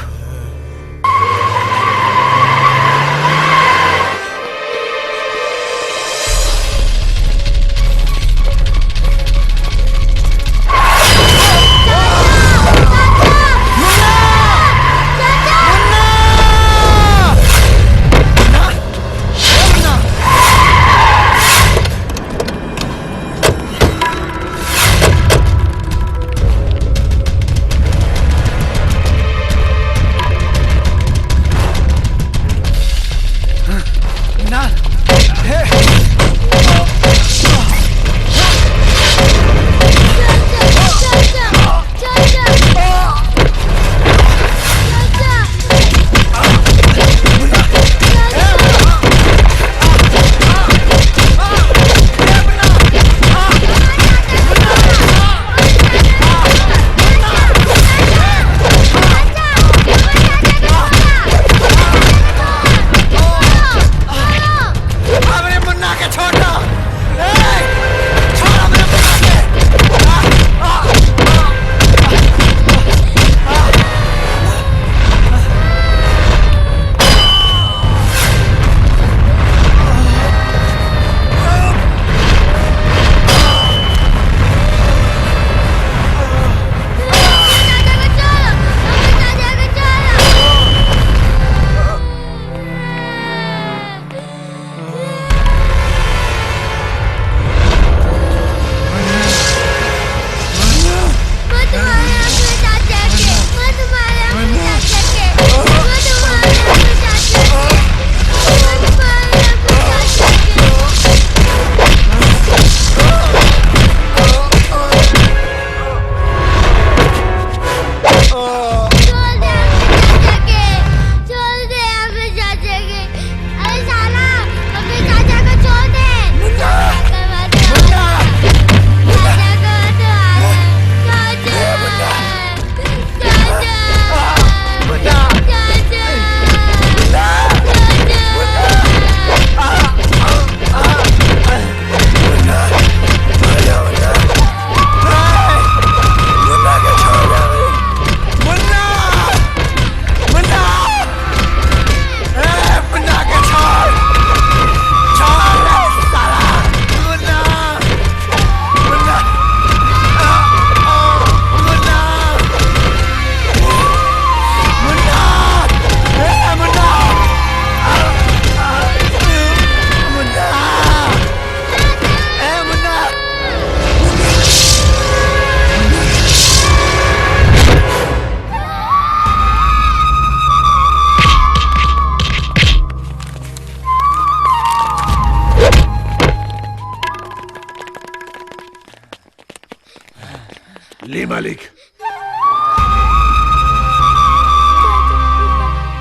ली मालिक।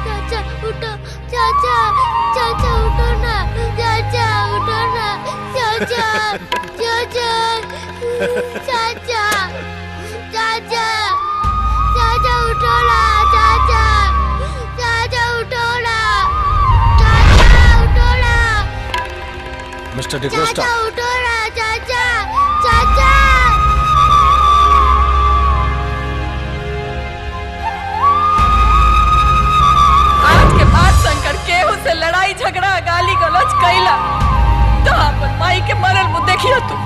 चाचा उठो, चाचा चाचा उठो ना, चाचा उठो ना, चाचा चाचा चाचा चाचा चाचा उठो ना, चाचा चाचा उठो ना, चाचा उठो ना, मिस्टर डिकोस्टा, चाचा उठो ना, चाचा चाचा। आज के बाद शंकर केहू से लड़ाई झगड़ा गाली गलौज कैला तो अपन माई के मरल मुँह देखियो तू।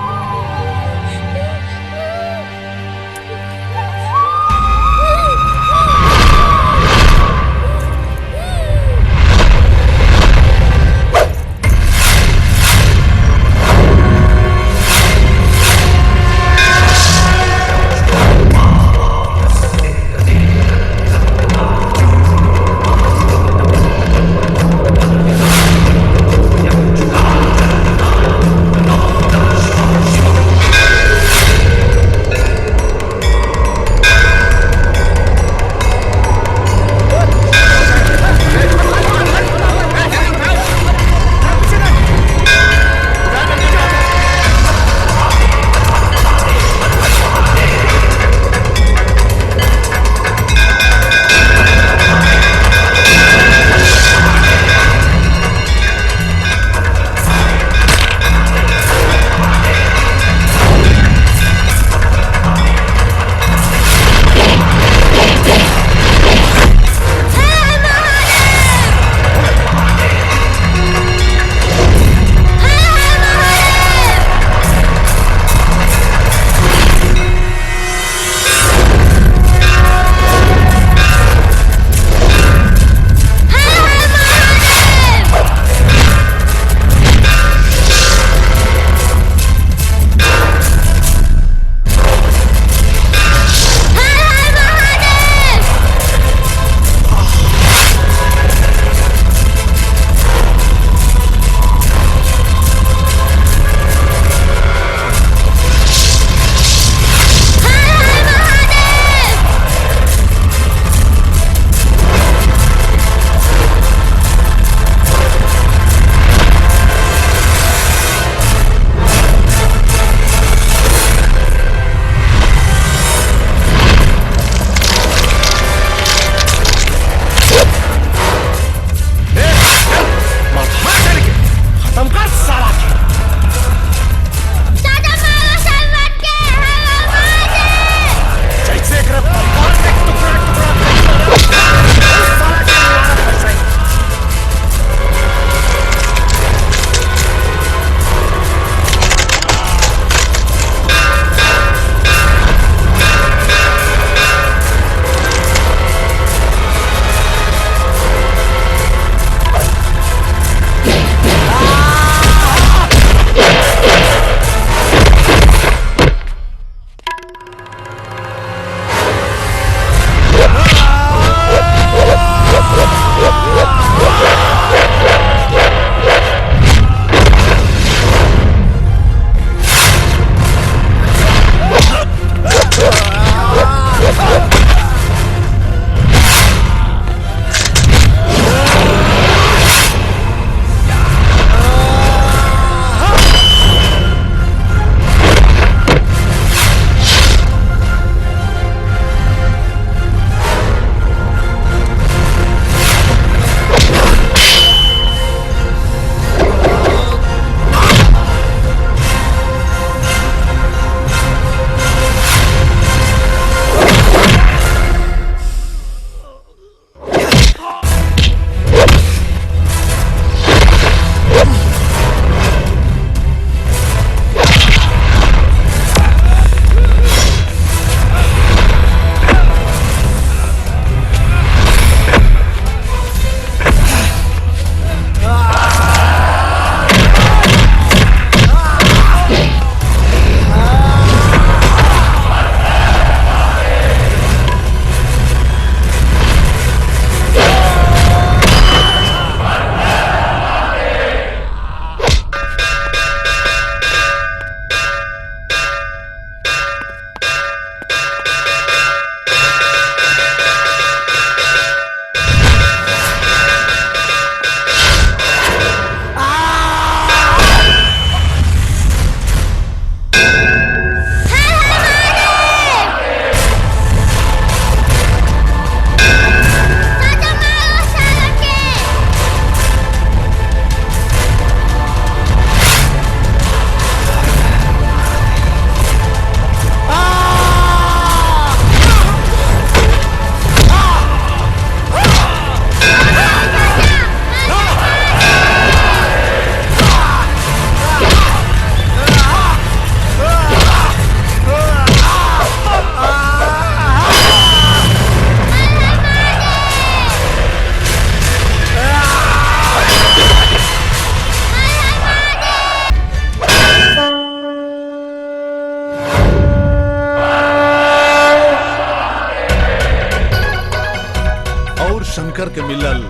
शंकर के मिलल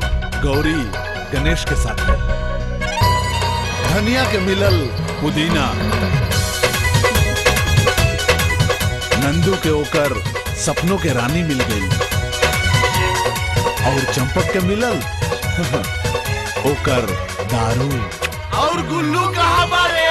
गौरी गणेश के साथ है। धनिया के मिलल पुदीना, नंदू के ओकर सपनों के रानी मिल गई, और चंपक के मिलल ओकर दारू। और गुल्लू कहाँ बारे?